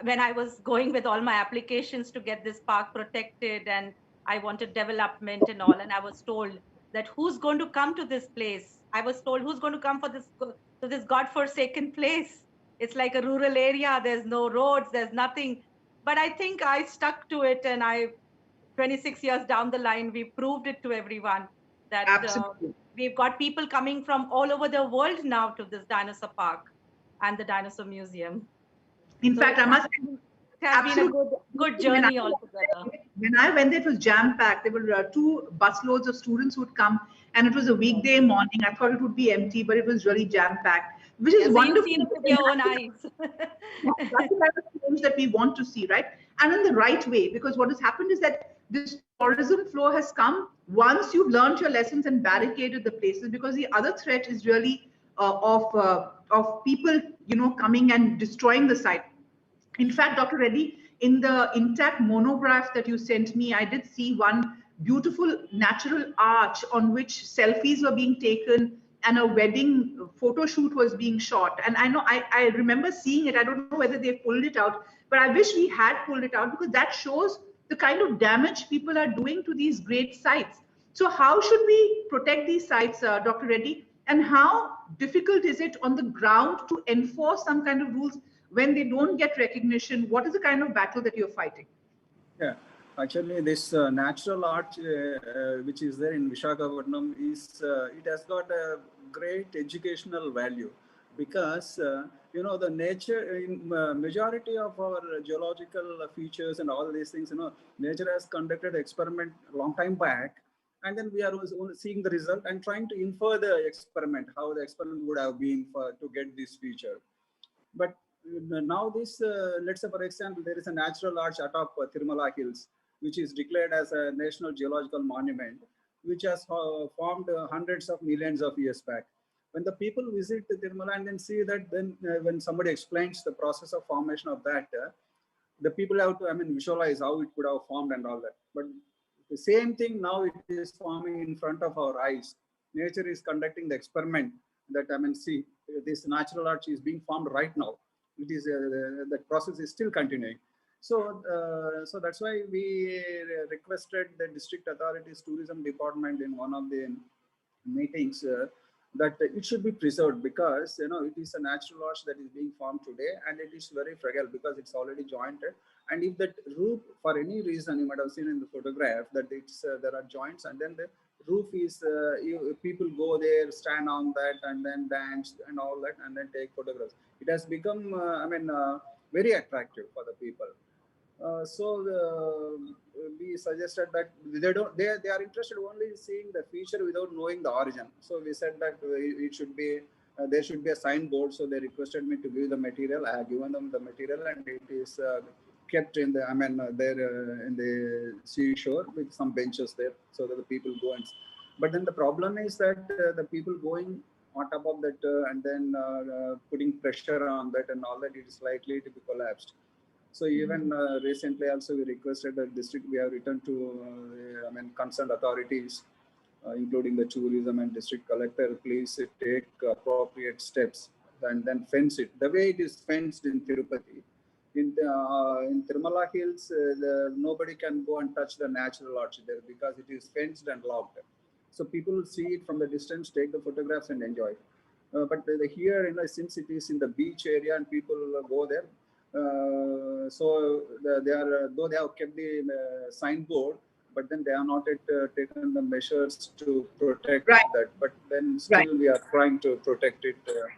when I was going with all my applications to get this park protected, and I wanted development and all, and I was told that who's going to come to this place? I was told, who's going to come to this godforsaken place? It's like a rural area. There's no roads. There's nothing. But I think I stuck to it. And 26 years down the line, we proved it to everyone that we've got people coming from all over the world now to this dinosaur park and the dinosaur museum. In fact, I must say, it has been a good journey altogether. When I went there, it was jam-packed. There were 2 busloads of students who would come, and it was a weekday morning. I thought it would be empty, but it was really jam-packed, which is wonderful. You've seen it with your own eyes. That's the kind of change that we want to see, right? And in the right way, because what has happened is that this tourism flow has come once you've learned your lessons and barricaded the places, because the other threat is really of people, coming and destroying the site. In fact, Dr. Reddy, in the intact monograph that you sent me, I did see one beautiful natural arch on which selfies were being taken and a wedding photo shoot was being shot. And I know I remember seeing it. I don't know whether they pulled it out, but I wish we had pulled it out, because that shows the kind of damage people are doing to these great sites. So how should we protect these sites, Dr. Reddy? And how difficult is it on the ground to enforce some kind of rules when they don't get recognition? What is the kind of battle that you're fighting? Yeah, actually, this natural arch, which is there in Visakhapatnam, it has got a great educational value, because you know, the nature in majority of our geological features and all these things, you know, nature has conducted experiment a long time back, and then we are only seeing the result and trying to infer the experiment, how the experiment would have been to get this feature. But now this, let's say for example, there is a natural arch atop Tirumala Hills, which is declared as a National Geological Monument, which has formed hundreds of millions of years back. When the people visit Tirumala and then see that, then when somebody explains the process of formation of that, the people have to, I mean, visualize how it could have formed and all that. But the same thing now, it is forming in front of our eyes. Nature is conducting the experiment that, I mean, see, this natural arch is being formed right now. It is the process is still continuing. So, so that's why we requested the district authorities tourism department in one of the meetings that it should be preserved, because you know, it is a natural arch that is being formed today, and it is very fragile because it's already jointed. And if that roof, for any reason, you might have seen in the photograph that it's there are joints, and then the roof is people go there, stand on that, and then dance and all that, and then take photographs. It has become I mean very attractive for the people. So we suggested that they are interested only in seeing the feature without knowing the origin. So we said that it should be there should be a signboard. So they requested me to give the material. I have given them the material, and it is kept in the there in the seashore with some benches there, so that the people go and. But then the problem is that the people going on top of that and then putting pressure on that and all that, it is likely to be collapsed. So even recently also we requested the district, we have written to concerned authorities, including the tourism and district collector, please take appropriate steps and then fence it. The way it is fenced in Tirupati, in Tirumala Hills, nobody can go and touch the natural arch there because it is fenced and locked. So people see it from the distance, take the photographs and enjoy. But here, you know, since it is in the beach area and people go there, so they are though they have kept the signboard, but then they have not yet taken the measures to protect that. But then still we are trying to protect it.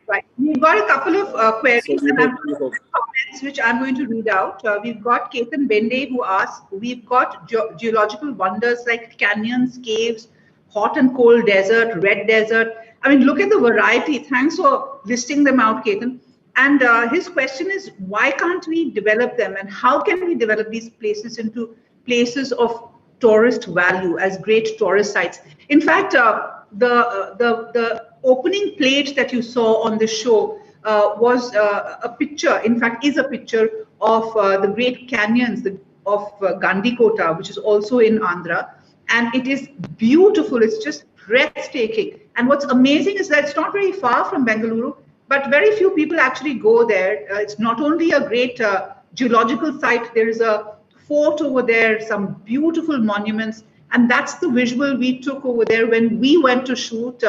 Right. We've got a couple of queries So and comments which I'm going to read out. We've got Ketan Bende who asks, we've got geological wonders like canyons, caves, hot and cold desert, red desert. I mean, look at the variety. Thanks for listing them out, Ketan. And his question is, why can't we develop them, and how can we develop these places into places of tourist value as great tourist sites? In fact, the opening plate that you saw on the show was a picture, in fact, is a picture of the great canyons of Gandikota, which is also in Andhra. And it is beautiful. It's just breathtaking. And what's amazing is that it's not very far from Bengaluru, but very few people actually go there. It's not only a great geological site, there is a fort over there, some beautiful monuments. And that's the visual we took over there when we went to shoot.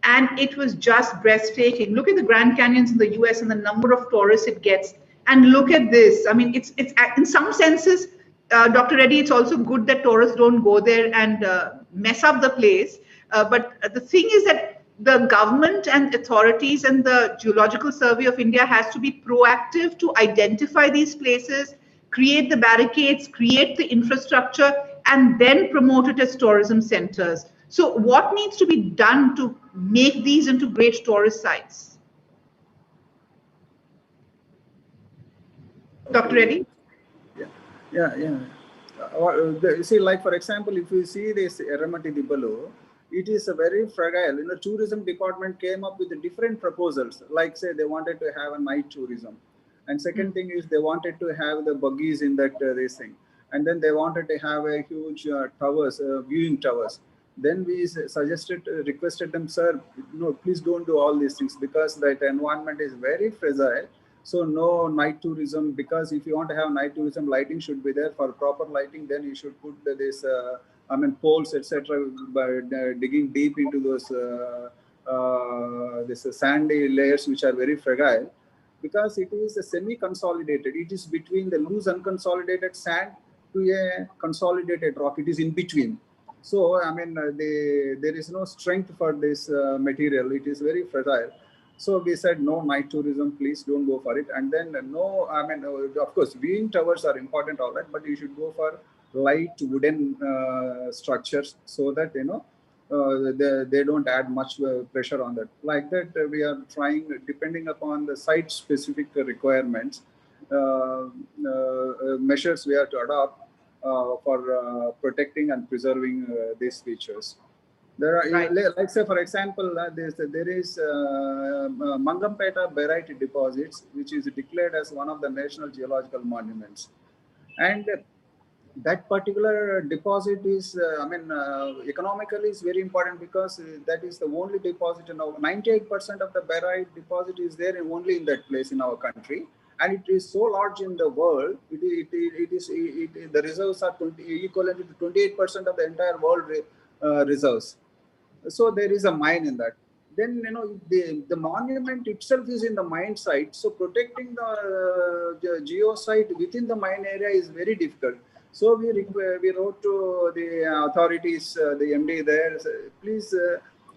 And it was just breathtaking. Look at the Grand Canyons in the US and the number of tourists it gets. And look at this. I mean, it's in some senses, Dr. Reddy, it's also good that tourists don't go there and mess up the place. But the thing is that the government and authorities and the Geological Survey of India has to be proactive to identify these places, create the barricades, create the infrastructure, and then promote it as tourism centers. So what needs to be done to make these into great tourist sites? Dr. Reddy? Yeah. See, like for example, if you see this Eramati Dibalu, it is a very fragile. You know, tourism department came up with different proposals. Like say they wanted to have a night tourism, and second thing is they wanted to have the buggies in that this thing, and then they wanted to have a huge towers, viewing towers. Then we requested them, sir, no, please don't do all these things because that environment is very fragile. So no night tourism, because if you want to have night tourism, lighting should be there. For proper lighting, then you should put this, poles, etc., by digging deep into those this sandy layers, which are very fragile, because it is a semi-consolidated. It is between the loose unconsolidated sand to a consolidated rock. It is in between. So, there is no strength for this material. It is very fragile. So we said, no night tourism, please don't go for it. And then of course, viewing towers are important, all right, but you should go for light wooden structures so that, they don't add much pressure on that. Like that, we are trying, depending upon the site-specific requirements, measures we have to adopt for protecting and preserving these features. There are, Right. like say for example, there is Mangampeta barite deposits, which is declared as one of the national geological monuments, and that particular deposit is, economically is very important because that is the only deposit in our 98% of the barite deposit is there only in that place in our country, and it is so large in the world. The reserves are equivalent to 28% of the entire world reserves. So there is a mine in that. Then the monument itself is in the mine site. So protecting the geo site within the mine area is very difficult. So we wrote to the authorities, the MD there, please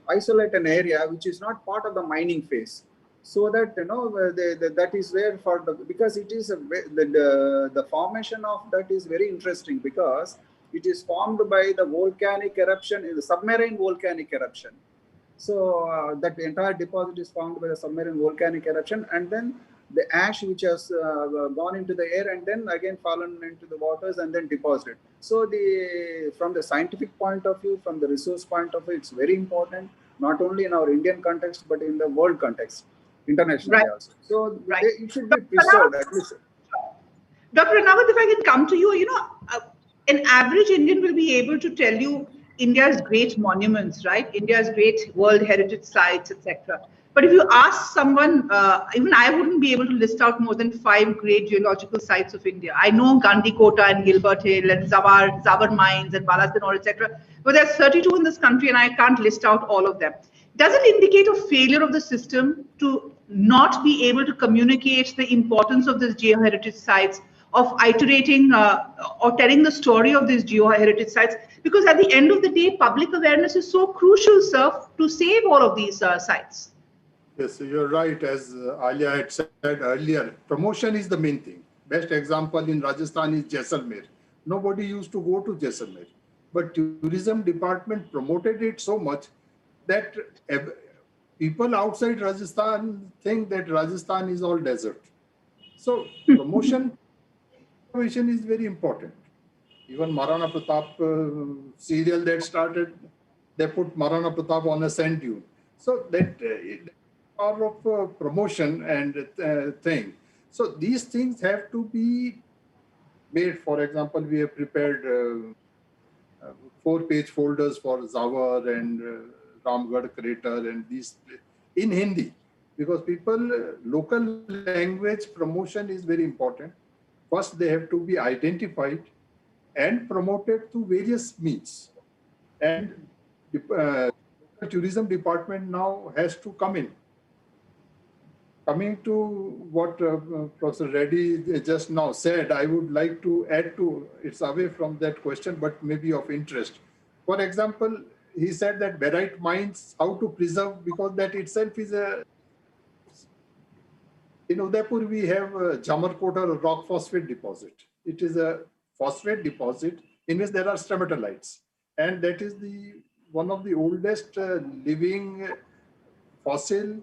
isolate an area which is not part of the mining phase, so that that is where for the, because it is the formation of that is very interesting because it is formed by the volcanic eruption, in the submarine volcanic eruption. So that entire deposit is formed by the submarine volcanic eruption, and then the ash which has gone into the air and then again fallen into the waters and then deposited. So from the scientific point of view, from the resource point of view, it's very important, not only in our Indian context, but in the world context, internationally Right. also. So Right. it should be preserved at least. Dr. Ranawat, if I can come to you, an average Indian will be able to tell you India's great monuments, right? India's great World Heritage sites, etc. But if you ask someone, even I wouldn't be able to list out more than 5 great geological sites of India. I know Gandikota and Gilbert Hill and Zawar Mines and Balasinor, etc. But there's 32 in this country, and I can't list out all of them. Does it indicate a failure of the system to not be able to communicate the importance of these geo-heritage sites, of iterating or telling the story of these geo-heritage sites? Because at the end of the day, public awareness is so crucial, sir, to save all of these sites. Yes, you're right. As Alia had said earlier, promotion is the main thing. Best example in Rajasthan is Jaisalmer. Nobody used to go to Jaisalmer, but tourism department promoted it so much that people outside Rajasthan think that Rajasthan is all desert. So promotion is very important. Even Maharana Pratap serial that started, they put Maharana Pratap on a sand dune. So that power of promotion and thing. So these things have to be made. For example, we have prepared 4-page folders for Dharwar and Dharwar Craton and these in Hindi, because people, local language promotion is very important. First, they have to be identified and promoted through various means. And the tourism department now has to come in. Coming to what Professor Reddy just now said, I would like to add to, it's away from that question, but maybe of interest. For example, he said that barite mines, how to preserve, because that itself is a, in Udaipur, we have a Jamarkot or a rock phosphate deposit. It is a phosphate deposit in which there are stromatolites. And that is one of the oldest living fossil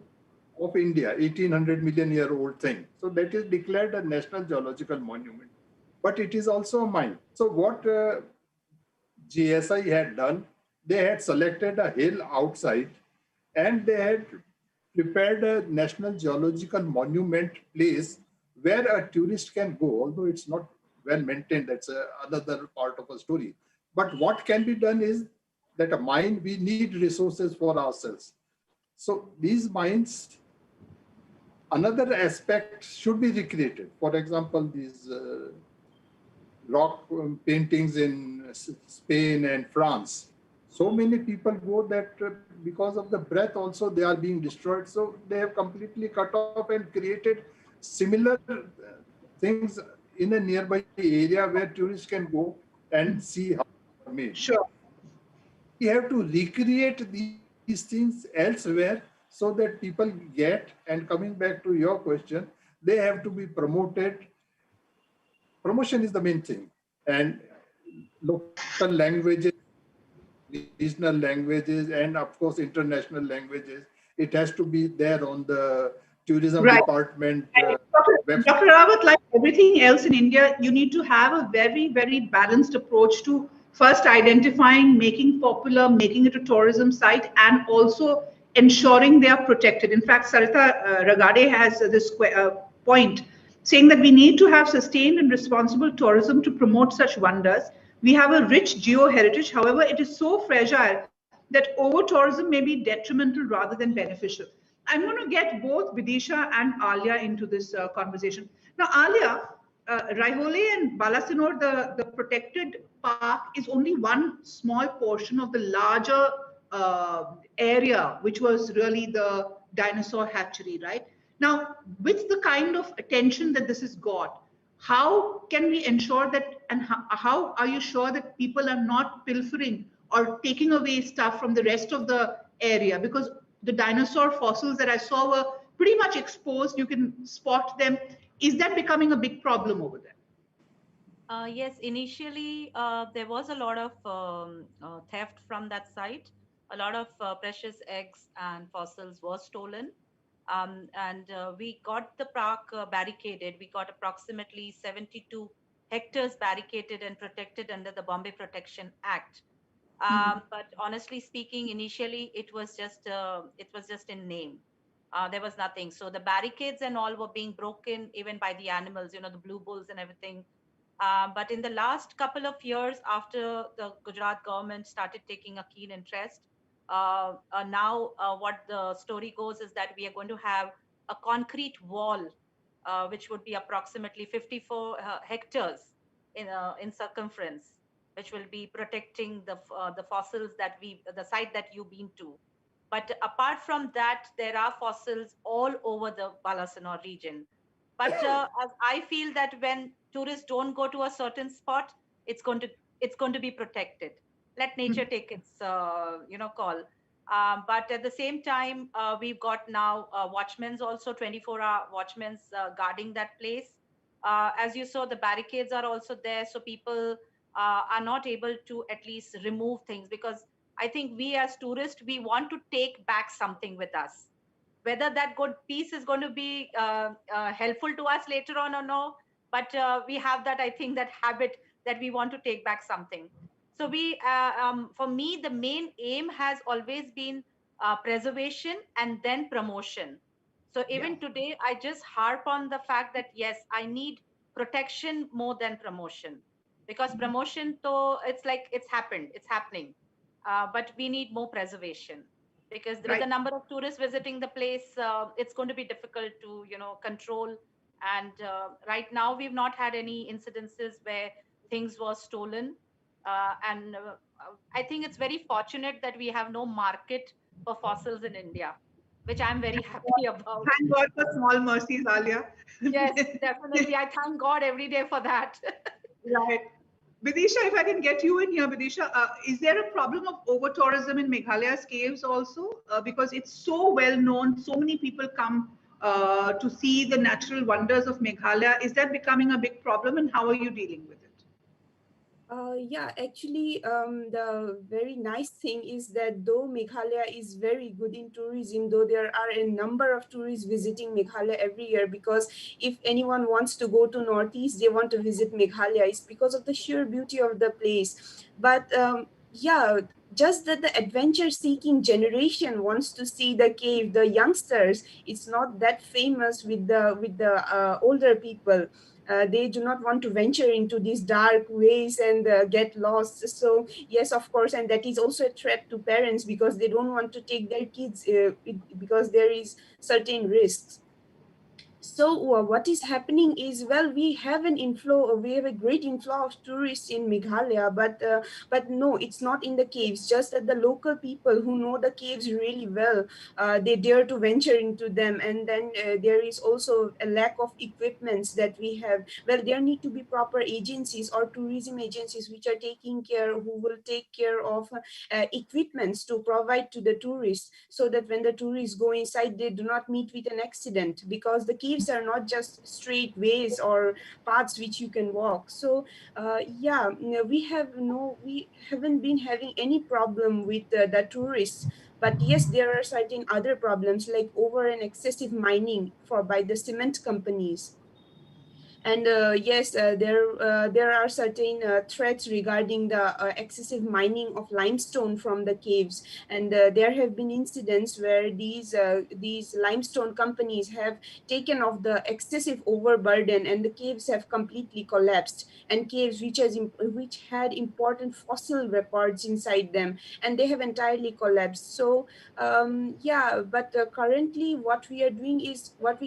of India, 1800 million year old thing. So that is declared a national geological monument, but it is also a mine. So what GSI had done, they had selected a hill outside and they had prepared a national geological monument place where a tourist can go, although it's not well maintained. That's another part of a story. But what can be done is that a mine, we need resources for ourselves. So these mines, another aspect should be recreated. For example, these rock paintings in Spain and France. So many people go that because of the breath also they are being destroyed. So they have completely cut off and created similar things in a nearby area where tourists can go and see how they are made. Sure. We have to recreate these things elsewhere so that people get, and coming back to your question, they have to be promoted. Promotion is the main thing. And local languages, regional languages, and of course, international languages. It has to be there on the tourism Right. department website. Dr. Rawat, like everything else in India, you need to have a very, very balanced approach to first identifying, making popular, making it a tourism site, and also ensuring they are protected. In fact, Sarita Ragade has this point saying that we need to have sustained and responsible tourism to promote such wonders. We have a rich geo-heritage. However, it is so fragile that over-tourism may be detrimental rather than beneficial. I'm going to get both Vidisha and Alia into this conversation. Now, Alia, Raihole and Balasinor, the protected park is only one small portion of the larger area, which was really the dinosaur hatchery, right? Now, with the kind of attention that this has got, how can we ensure that, and how are you sure that people are not pilfering or taking away stuff from the rest of the area? Because the dinosaur fossils that I saw were pretty much exposed. You can spot them. Is that becoming a big problem over there? Yes, initially there was a lot of theft from that site. A lot of precious eggs and fossils were stolen. And we got the park barricaded. We got approximately 72 hectares barricaded and protected under the Bombay Protection Act. But honestly speaking, initially it was just in name. There was nothing. So the barricades and all were being broken even by the animals, the blue bulls and everything. But in the last couple of years, after the Gujarat government started taking a keen interest, now what the story goes is that we are going to have a concrete wall, which would be approximately 54 hectares in circumference, which will be protecting the fossils the site that you've been to. But apart from that, there are fossils all over the Balasinor region. But as I feel that when tourists don't go to a certain spot, it's going to be protected. Let nature take its call. But at the same time, we've got now watchmen also, 24-hour watchmen guarding that place. As you saw, the barricades are also there, so people are not able to at least remove things, because I think we as tourists, we want to take back something with us. Whether that good piece is going to be helpful to us later on or no, but we have that, I think, that habit that we want to take back something. So for me, the main aim has always been preservation and then promotion. So even today, I just harp on the fact that, yes, I need protection more than promotion, because promotion, though, it's like it's happening. But we need more preservation, because with the number of tourists visiting the place, it's going to be difficult to control. And right now we've not had any incidences where things were stolen, and I think it's very fortunate that we have no market for fossils in India, which I'm very happy about. Thank God for small mercies, Alia. Yes, definitely. I thank God every day for that. Right. Vidisha, if I can get you in here, Vidisha, is there a problem of over-tourism in Meghalaya's caves also? Because it's so well known, so many people come to see the natural wonders of Meghalaya. Is that becoming a big problem, and how are you dealing with it? Yeah, actually, the very nice thing is that though Meghalaya is very good in tourism, though there are a number of tourists visiting Meghalaya every year, because if anyone wants to go to Northeast, they want to visit Meghalaya. It's because of the sheer beauty of the place. But yeah, just that the adventure-seeking generation wants to see the cave. The youngsters, it's not that famous with the older people. They do not want to venture into these dark ways and get lost. So yes, of course, and that is also a threat to parents because they don't want to take their kids because there is certain risks. So what is happening is, well, we have a great inflow of tourists in Meghalaya, but no, it's not in the caves. Just that the local people who know the caves really well, they dare to venture into them. And then there is also a lack of equipments that we have. Well, there need to be proper agencies or tourism agencies which are who will take care of equipments to provide to the tourists, so that when the tourists go inside, they do not meet with an accident, because the caves are not just straight ways or paths which you can walk. So yeah, we haven't been having any problem with the tourists. But yes, there are certain other problems like over and excessive mining by the cement companies. And yes, there are certain threats regarding the excessive mining of limestone from the caves, and there have been incidents where these limestone companies have taken off the excessive overburden, and the caves have completely collapsed. And caves which had important fossil records inside them, and they have entirely collapsed. So yeah, but currently what we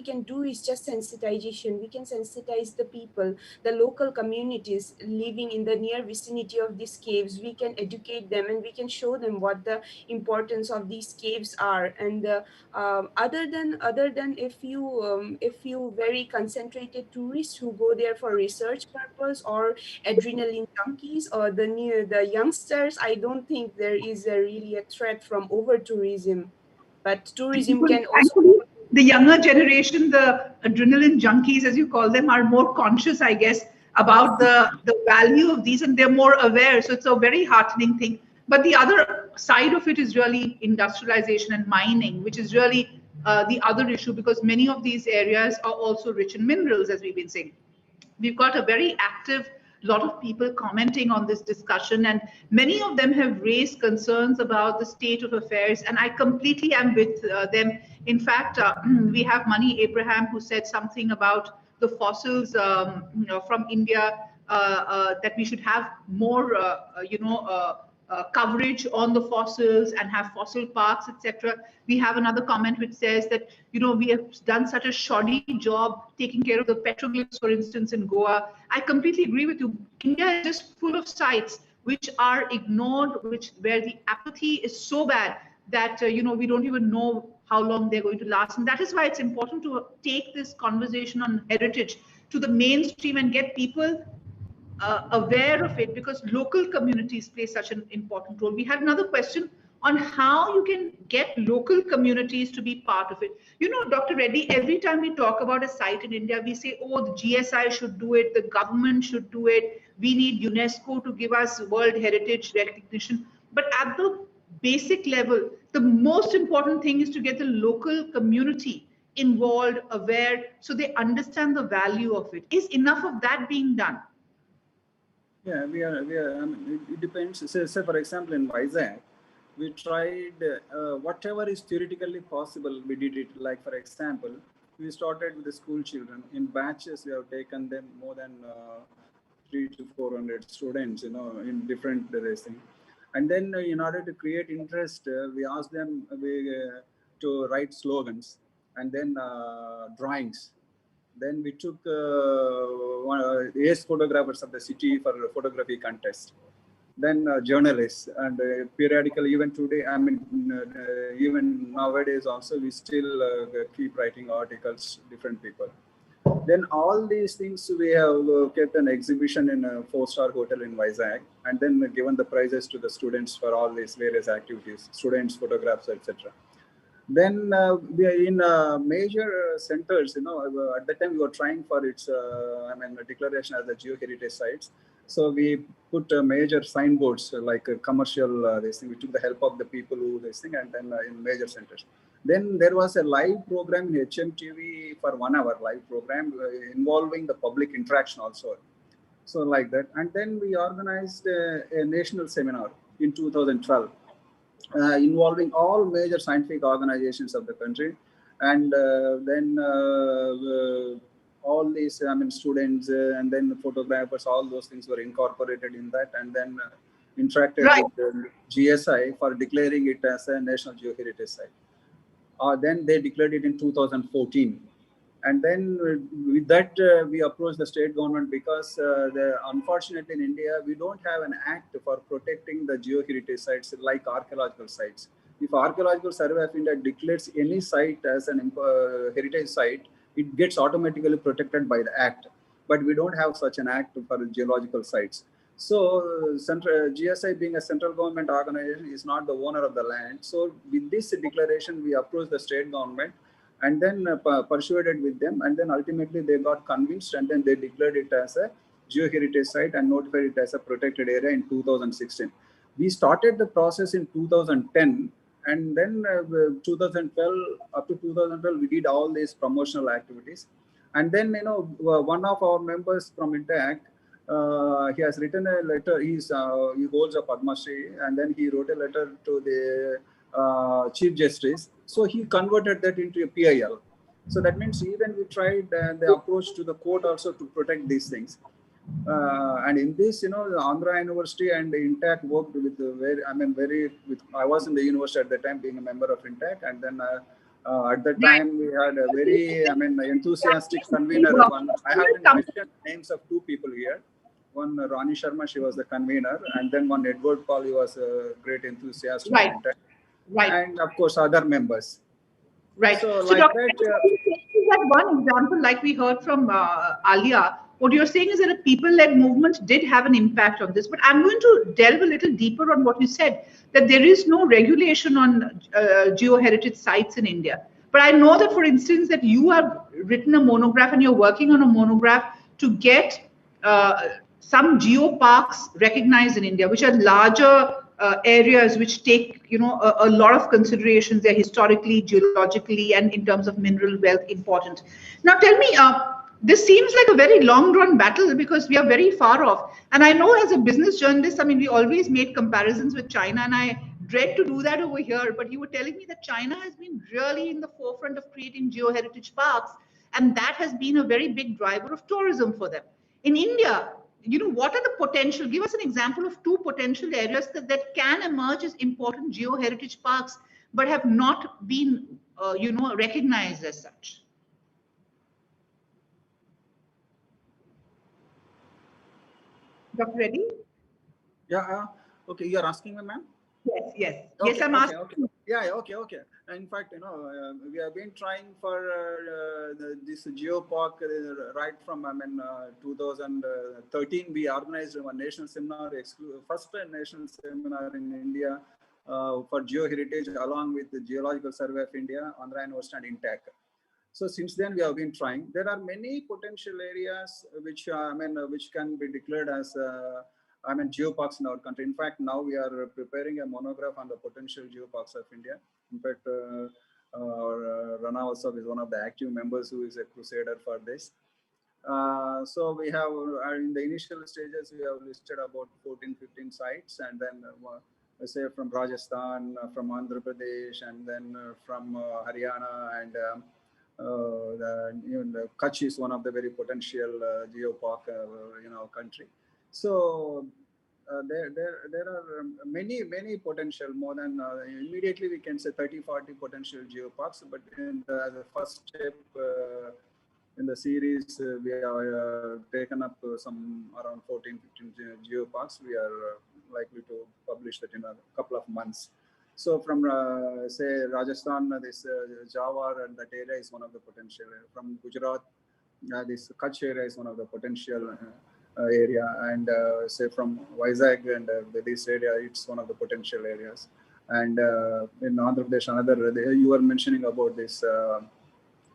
can do is just sensitization. We can sensitize the people, the local communities living in the near vicinity of these caves. We can educate them, and we can show them what the importance of these caves are. And other than a few very concentrated tourists who go there for research purpose, or adrenaline junkies, or the youngsters, I don't think there is really a threat from over tourism. But tourism Thankfully, can also. thankfully, the younger generation, the adrenaline junkies, as you call them, are more conscious, I guess, about the value of these, and they're more aware. So it's a very heartening thing. But the other side of it is really industrialization and mining, which is really the other issue, because many of these areas are also rich in minerals, as we've been saying. We've got a very active lot of people commenting on this discussion, and many of them have raised concerns about the state of affairs, and I completely am with them. In fact, we have Mani Abraham, who said something about the fossils from India, that we should have more coverage on the fossils and have fossil parks, etc. We have another comment which says that, we have done such a shoddy job taking care of the petroglyphs, for instance, in Goa. I completely agree with you. India is just full of sites which are ignored, where the apathy is so bad that we don't even know how long they're going to last. And that is why it's important to take this conversation on heritage to the mainstream and get people aware of it, because local communities play such an important role. We had another question on how you can get local communities to be part of it. Dr. Reddy, every time we talk about a site in India, we say, oh, the GSI should do it, the government should do it, we need UNESCO to give us World Heritage recognition. But at the basic level, the most important thing is to get the local community involved, aware, so they understand the value of it. Is enough of that being done? Yeah, I mean, it depends. Say, for example, in Vizag, we tried whatever is theoretically possible, we did it. Like, for example, we started with the school children. In batches, we have taken them more than 300 to 400 students, in different racing. And then in order to create interest, we asked them to write slogans, and then drawings. Then we took ace photographers of the city for a photography contest. Then journalists, and periodical, even today, I mean, even nowadays also, we still keep writing articles, different people. Then all these things, we have kept an exhibition in a 4-star hotel in Vizag, and then given the prizes to the students for all these various activities, students, photographs, etc. Then we are in major centers, at that time we were trying for its, declaration as the geo-heritage sites. So we put major signboards, like a commercial, this thing. We took the help of the people who this thing, and then in major centers. Then there was a live program in HMTV for 1 hour, live program involving the public interaction also. So like that. And then we organized a national seminar in 2012. Involving all major scientific organizations of the country, and then all these, students and then the photographers, all those things were incorporated in that, and then interacted with the GSI for declaring it as a National Geo-Heritage Site. Then they declared it in 2014. And then with that, we approached the state government because unfortunately in India, we don't have an act for protecting the geo-heritage sites like archaeological sites. If Archaeological Survey of India declares any site as an heritage site, it gets automatically protected by the act. But we don't have such an act for geological sites. So GSI, being a central government organization, is not the owner of the land. So with this declaration, we approached the state government and then persuaded with them, and then ultimately they got convinced, and then they declared it as a geo-heritage site and notified it as a protected area in 2016. We started the process in 2010, and then 2012, up to 2012, we did all these promotional activities. And then, one of our members from Intact, he has written a letter. He holds a Padma Shri, and then he wrote a letter to the Chief Justice. So he converted that into a PIL. So that means even we tried the approach to the court also to protect these things. And in this, the Andhra University and Intact worked with I was in the university at the time, being a member of Intact, and then at that time we had a very, enthusiastic convener. I haven't mentioned names of two people here. One, Rani Sharma, she was the convener, and then one, Edward Paul, he was a great enthusiast. Right. And of course, other members. Right. So like Dr. that one example, like we heard from Alia, what you're saying is that a people-led movement did have an impact on this. But I'm going to delve a little deeper on what you said, that there is no regulation on geo-heritage sites in India. But I know that, for instance, that you have written a monograph and you're working on a monograph to get some geoparks recognized in India, which are larger areas which take, a lot of considerations. They're historically, geologically, and in terms of mineral wealth important. Now, tell me, this seems like a very long-run battle because we are very far off. And I know as a business journalist, we always made comparisons with China, and I dread to do that over here. But you were telling me that China has been really in the forefront of creating geo-heritage parks, and that has been a very big driver of tourism for them. In India, what are the potential? Give us an example of two potential areas that can emerge as important geo-heritage parks, but have not been, recognized as such. Dr. Reddy? Yeah. Okay. You are asking me, ma'am? Yes. Okay, yes, I'm asking. Okay. Yeah. Okay. In fact, we have been trying for this geopark right from 2013. We organized one national seminar, first national seminar in India for geo-heritage, along with the Geological Survey of India, Andhra University, and Intact. So since then we have been trying. There are many potential areas which which can be declared as geoparks in our country. In fact, now we are preparing a monograph on the potential geoparks of India. In fact, Rana also is one of the active members who is a crusader for this. So we have, in the initial stages, we have listed about 14-15 sites, and then say from Rajasthan, from Andhra Pradesh, and then from Haryana, and even Kutch is one of the very potential geopark in our country. So there are many potential, more than immediately we can say 30-40 potential geoparks, but as a first step in the series, we have taken up some around 14-15 geoparks. We are likely to publish that in a couple of months. So from say Rajasthan, this Jawar and that area is one of the potential. From Gujarat, this Kutch area is one of the potential area, and say from Vizag and this area, it's one of the potential areas. And in Andhra Pradesh, another, you were mentioning about this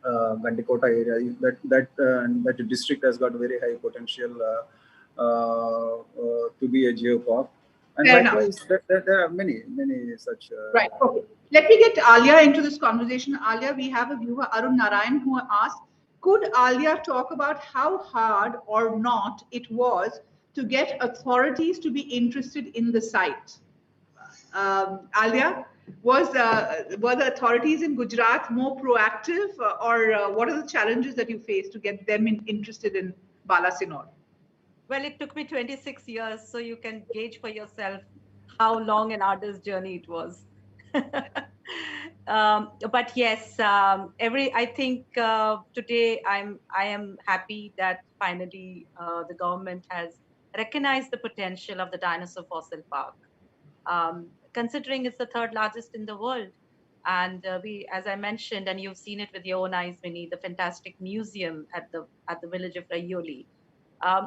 Gandikota area. That district has got very high potential to be a geopark. And likewise, there are many such. Right. Okay. Let me get Alia into this conversation. Alia, we have a viewer, Arun Narayan, who asked, could Alia talk about how hard or not it was to get authorities to be interested in the site? Alia, were the authorities in Gujarat more proactive, or what are the challenges that you face to get them interested in Balasinor? Well, it took me 26 years, so you can gauge for yourself how long and arduous journey it was. But yes, I think today I am happy that finally the government has recognized the potential of the dinosaur fossil park. Considering it's the third largest in the world, and we, as I mentioned, and you've seen it with your own eyes, Vinny, the fantastic museum at the village of Rayoli,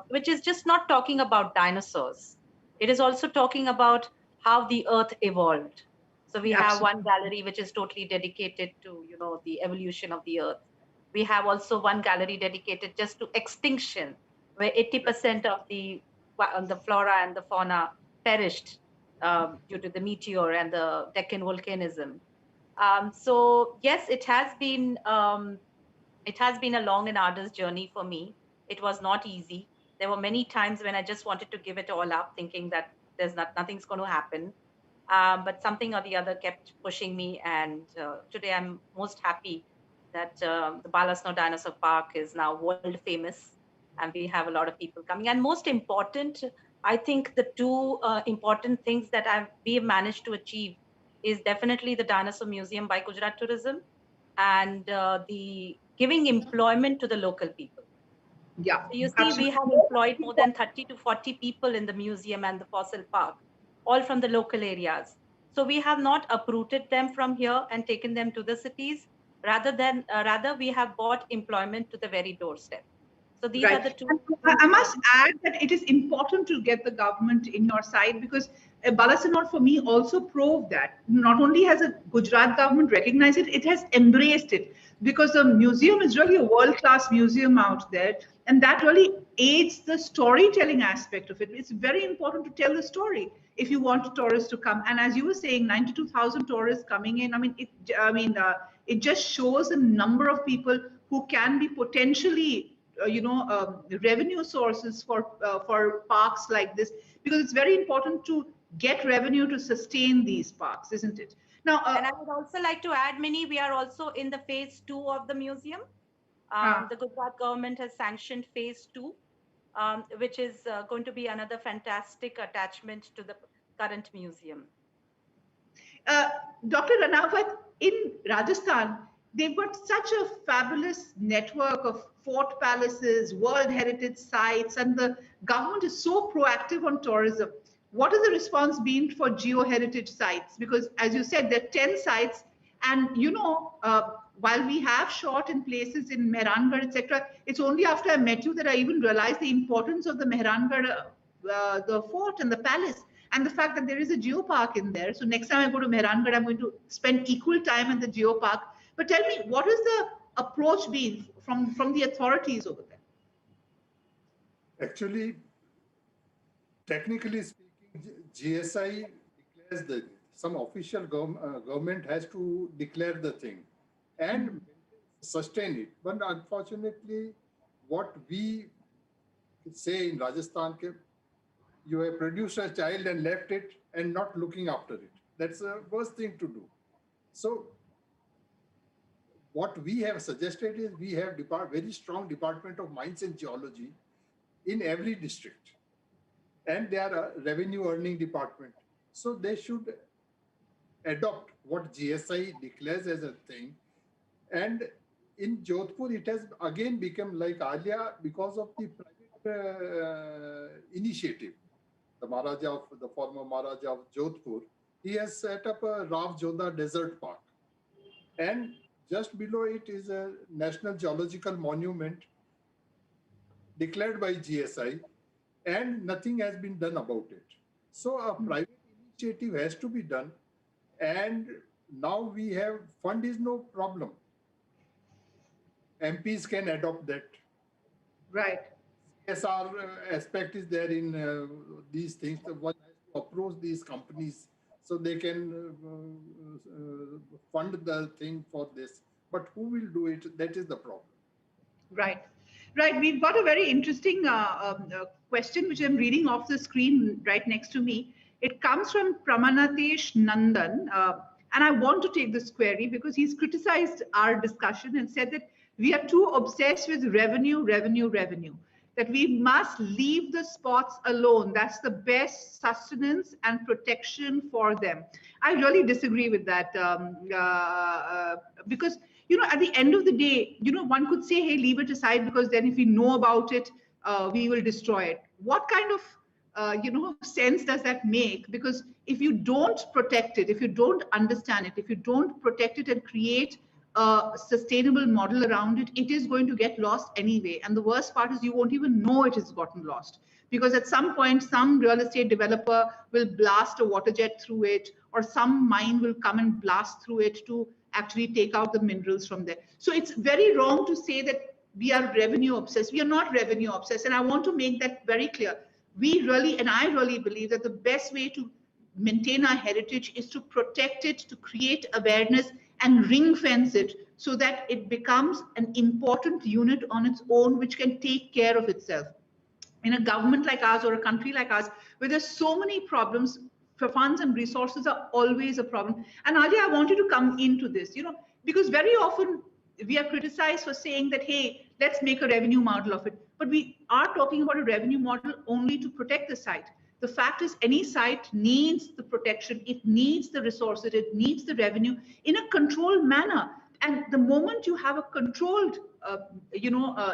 which is just not talking about dinosaurs. It is also talking about how the earth evolved. So we have one gallery which is totally dedicated to, the evolution of the earth. We have also one gallery dedicated just to extinction, where 80% of the flora and the fauna perished due to the meteor and the Deccan volcanism. So yes, it has been a long and arduous journey for me. It was not easy. There were many times when I just wanted to give it all up, thinking that nothing's going to happen. But something or the other kept pushing me, and today I'm most happy that the Balasno Dinosaur Park is now world famous, and we have a lot of people coming. And most important, I think the two important things that we have managed to achieve is definitely the Dinosaur Museum by Gujarat Tourism, and the giving employment to the local people. Yeah, so you see, we have employed more than 30 to 40 people in the museum and the fossil park, all from the local areas. So we have not uprooted them from here and taken them to the cities. Rather, we have brought employment to the very doorstep. So these are the two. I must add that it is important to get the government in your side, because Balasinor for me also proved that not only has a Gujarat government recognized it, it has embraced it, because the museum is really a world-class museum out there, and that really aids the storytelling aspect of it. It's very important to tell the story if you want tourists to come. And as you were saying, 92,000 tourists coming in. It just shows the number of people who can be potentially revenue sources for parks like this, because it's very important to get revenue to sustain these parks, isn't it? Now, and I would also like to add, Minnie, we are also in the phase 2 of the museum. The Gujarat government has sanctioned phase 2, which is going to be another fantastic attachment to the current museum. Dr. Ranawat, in Rajasthan, they've got such a fabulous network of fort palaces, World Heritage sites, and the government is so proactive on tourism. What has the response been for geo-heritage sites? Because as you said, there are 10 sites, and while we have shot in places in Mehrangarh, etc., it's only after I met you that I even realized the importance of the Mehrangarh, the fort and the palace, and the fact that there is a geopark in there. So next time I go to Mehrangarh, I'm going to spend equal time at the geopark. But tell me, what has the approach been from the authorities over there? Actually, technically speaking, GSI declares some official government has to declare the thing and sustain it. But unfortunately, what we say in Rajasthan, you have produced a child and left it and not looking after it. That's the worst thing to do. So what we have suggested is we have very strong Department of Mines and Geology in every district. And they are a revenue earning department. So they should adopt what GSI declares as a thing. And in Jodhpur, it has again become like Alia because of the private initiative. The former Maharaja of Jodhpur, he has set up a Rav Jodha Desert Park. And just below it is a National Geological Monument declared by GSI, and nothing has been done about it. So a private initiative has to be done, and now we have fund is no problem. MPs can adopt that. Right. CSR aspect is there in these things. One has to approach these companies so they can fund the thing for this. But who will do it? That is the problem. Right. Right. We've got a very interesting question, which I'm reading off the screen right next to me. It comes from Pramanatesh Nandan. And I want to take this query because he's criticized our discussion and said that we are too obsessed with revenue, that we must leave the spots alone. That's the best sustenance and protection for them. I really disagree with that because, at the end of the day, one could say, hey, leave it aside because then if we know about it, we will destroy it. What kind of sense does that make? Because if you don't protect it, if you don't understand it, if you don't protect it and create a sustainable model around it, it is going to get lost anyway. And the worst part is you won't even know it has gotten lost, because at some point, some real estate developer will blast a water jet through it, or some mine will come and blast through it to actually take out the minerals from there. So it's very wrong to say that we are revenue obsessed. We are not revenue obsessed. And I want to make that very clear. We really, and I really believe that the best way to maintain our heritage is to protect it, to create awareness and ring fence it so that it becomes an important unit on its own, which can take care of itself. In a government like ours or a country like ours, where there's so many problems, for funds and resources are always a problem. And Alia, I want you to come into this, because very often we are criticized for saying that, hey, let's make a revenue model of it. But we are talking about a revenue model only to protect the site. The fact is, any site needs the protection, it needs the resources, it needs the revenue in a controlled manner. And the moment you have a controlled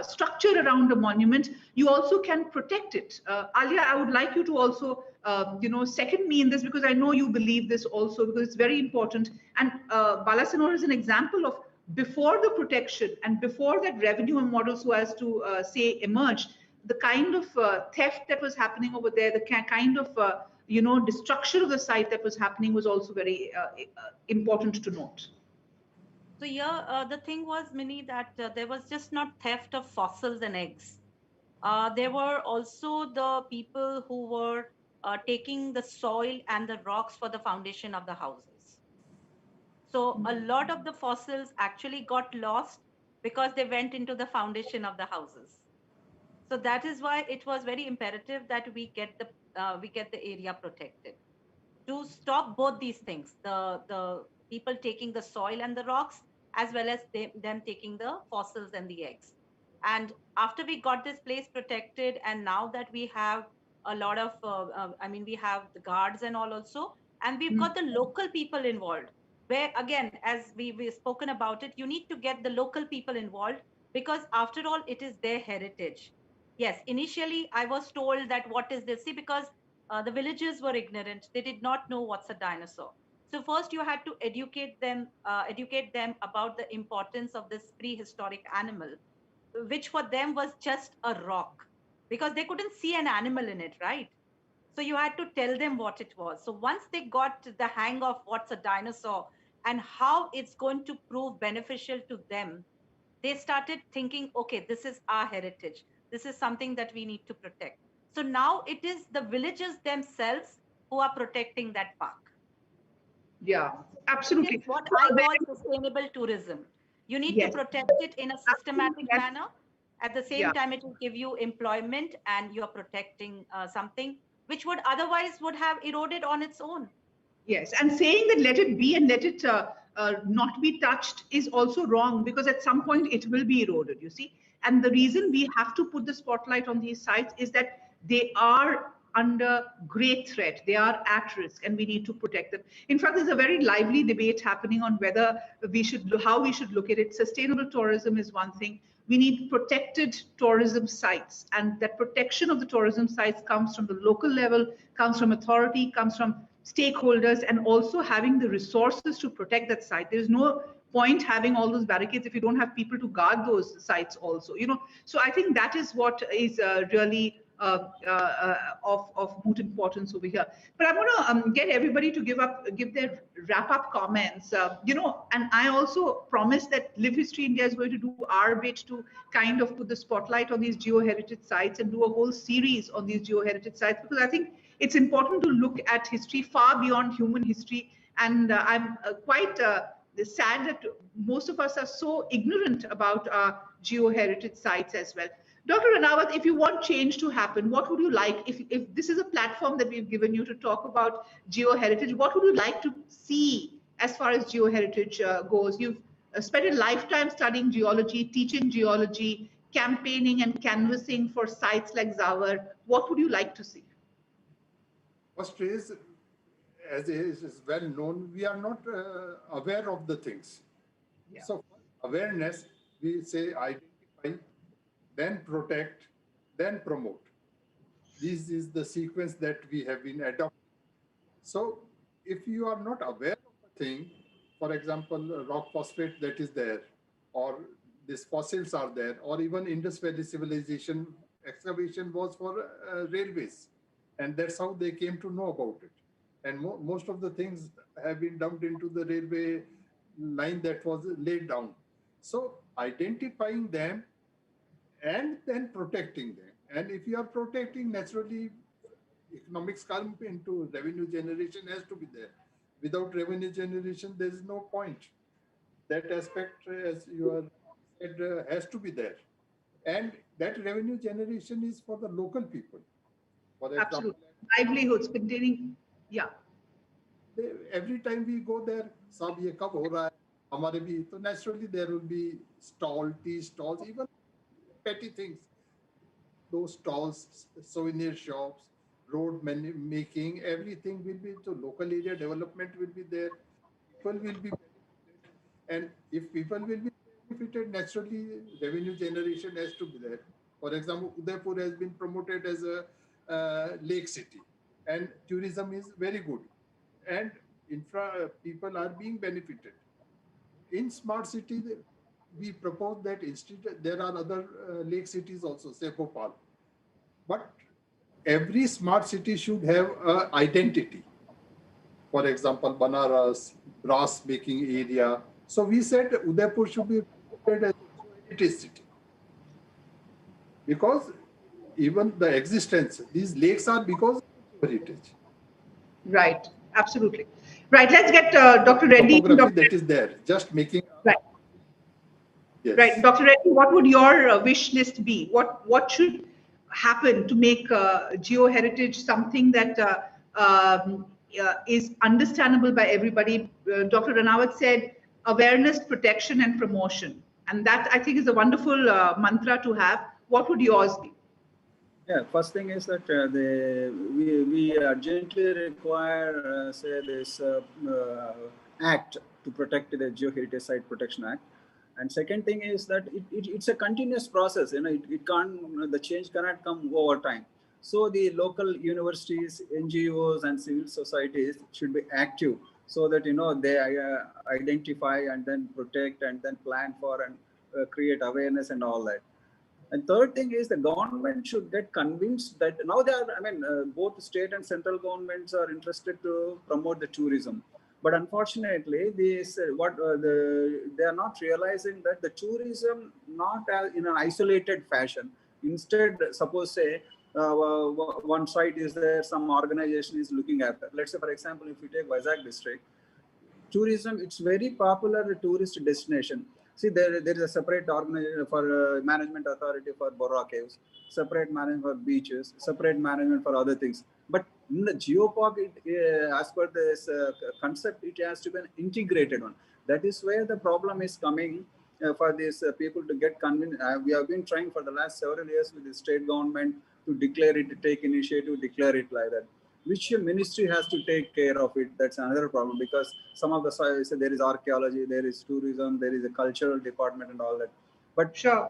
structure around a monument, you also can protect it. Alia, I would like you to also, second me in this, because I know you believe this also, because it's very important. And Balasanor is an example of before the protection and before that revenue model, so as to say, emerged, the kind of theft that was happening over there, the kind of destruction of the site that was happening was also very important to note. So yeah, the thing was, Minnie, that there was just not theft of fossils and eggs. There were also the people who were taking the soil and the rocks for the foundation of the houses. So a lot of the fossils actually got lost because they went into the foundation of the houses. So that is why it was very imperative that we get the area protected to stop both these things: the people taking the soil and the rocks, as well as them taking the fossils and the eggs. And after we got this place protected, and now that we have a lot of, we have the guards and all also, and we've got the local people involved. Where again, as we've spoken about it, you need to get the local people involved, because after all, it is their heritage. Yes, initially I was told that what is this? See, because the villagers were ignorant. They did not know what's a dinosaur. So first you had to educate them about the importance of this prehistoric animal, which for them was just a rock, because they couldn't see an animal in it, right? So you had to tell them what it was. So once they got the hang of what's a dinosaur and how it's going to prove beneficial to them, they started thinking, okay, this is our heritage. This is something that we need to protect. So now it is the villagers themselves who are protecting that park. Yeah, absolutely. It's what I call sustainable tourism. You need to protect it in a systematic manner. At the same time, it will give you employment, and you're protecting something which would otherwise would have eroded on its own. Yes, and saying that let it be and let it not be touched is also wrong, because at some point it will be eroded, you see. And the reason we have to put the spotlight on these sites is that they are under great threat. They are at risk, and we need to protect them. In fact, there's a very lively debate happening on whether how we should look at it. Sustainable tourism is one thing. We need protected tourism sites, and that protection of the tourism sites comes from the local level, comes from authority, comes from stakeholders, and also having the resources to protect that site. There's no point having all those barricades if you don't have people to guard those sites also, So I think that is what is really of moot importance over here. But I want to get everybody to give their wrap-up comments, and I also promise that Live History India is going to do our bit to kind of put the spotlight on these geo-heritage sites and do a whole series on these geo-heritage sites, because I think it's important to look at history far beyond human history. And I'm quite sad that most of us are so ignorant about geo-heritage sites as well. Dr. Ranawat, if you want change to happen, what would you like? If this is a platform that we've given you to talk about geo-heritage, what would you like to see as far as geo-heritage goes? You've spent a lifetime studying geology, teaching geology, campaigning and canvassing for sites like Dharwar. What would you like to see? First is, as is well known, we are not aware of the things. Yeah. So awareness, we say identify, then protect, then promote. This is the sequence that we have been adopting. So if you are not aware of a thing, for example, rock phosphate that is there, or these fossils are there, or even Indus Valley civilization excavation was for railways. And that's how they came to know about it. And most of the things have been dumped into the railway line that was laid down. So identifying them and then protecting them. And if you are protecting, naturally, economics come into revenue generation has to be there. Without revenue generation, there is no point. That aspect, as you have said, has to be there. And that revenue generation is for the local people. For example, absolutely. Livelihoods containing, yeah. Every time we go there, sab ye kab ho raha hai, hamare bhi, so naturally there will be tea stalls, even petty things. Those stalls, souvenir shops, road making, everything will be, so local area development will be there. People will be benefited. And if people will be benefited, naturally revenue generation has to be there. For example, Udaipur has been promoted as a lake city, and tourism is very good. And people are being benefited. In smart city, we propose that instead there are other lake cities also, say Bhopal. But every smart city should have an identity. For example, Banaras, brass making area. So we said Udaipur should be promoted as a heritage city. Because even the existence, these lakes are because of heritage. Right, absolutely. Right, let's get Dr. Reddy. That is there, just making. Right. Yes. Right, Dr. Reddy, what would your wish list be? What should happen to make geo-heritage something that is understandable by everybody? Dr. Ranawat said awareness, protection, and promotion. And that, I think, is a wonderful mantra to have. What would yours be? Yeah, first thing is that we urgently require, say, this act to protect the Geo-Heritage Site Protection Act. And second thing is that it's a continuous process. You know, it can't, the change cannot come over time. So the local universities, NGOs, and civil societies should be active so that, you know, they identify and then protect and then plan for and create awareness and all that. And third thing is the government should get convinced that now they are, I mean, both state and central governments are interested to promote the tourism. But unfortunately, this they are not realizing that the tourism not in an isolated fashion. Instead, suppose say one site is there, some organization is looking after. Let's say, for example, if you take Vizag district, tourism, it's very popular tourist destination. See, there is a separate organization for management authority for Borra Caves, separate management for beaches, separate management for other things. But in the geopark, as per this concept, it has to be an integrated one. That is where the problem is coming for these people to get convinced. We have been trying for the last several years with the state government to declare it, to take initiative, declare it like that. Which ministry has to take care of it? That's another problem, because some of the sites, there is archaeology, there is tourism, there is a cultural department and all that. But sure.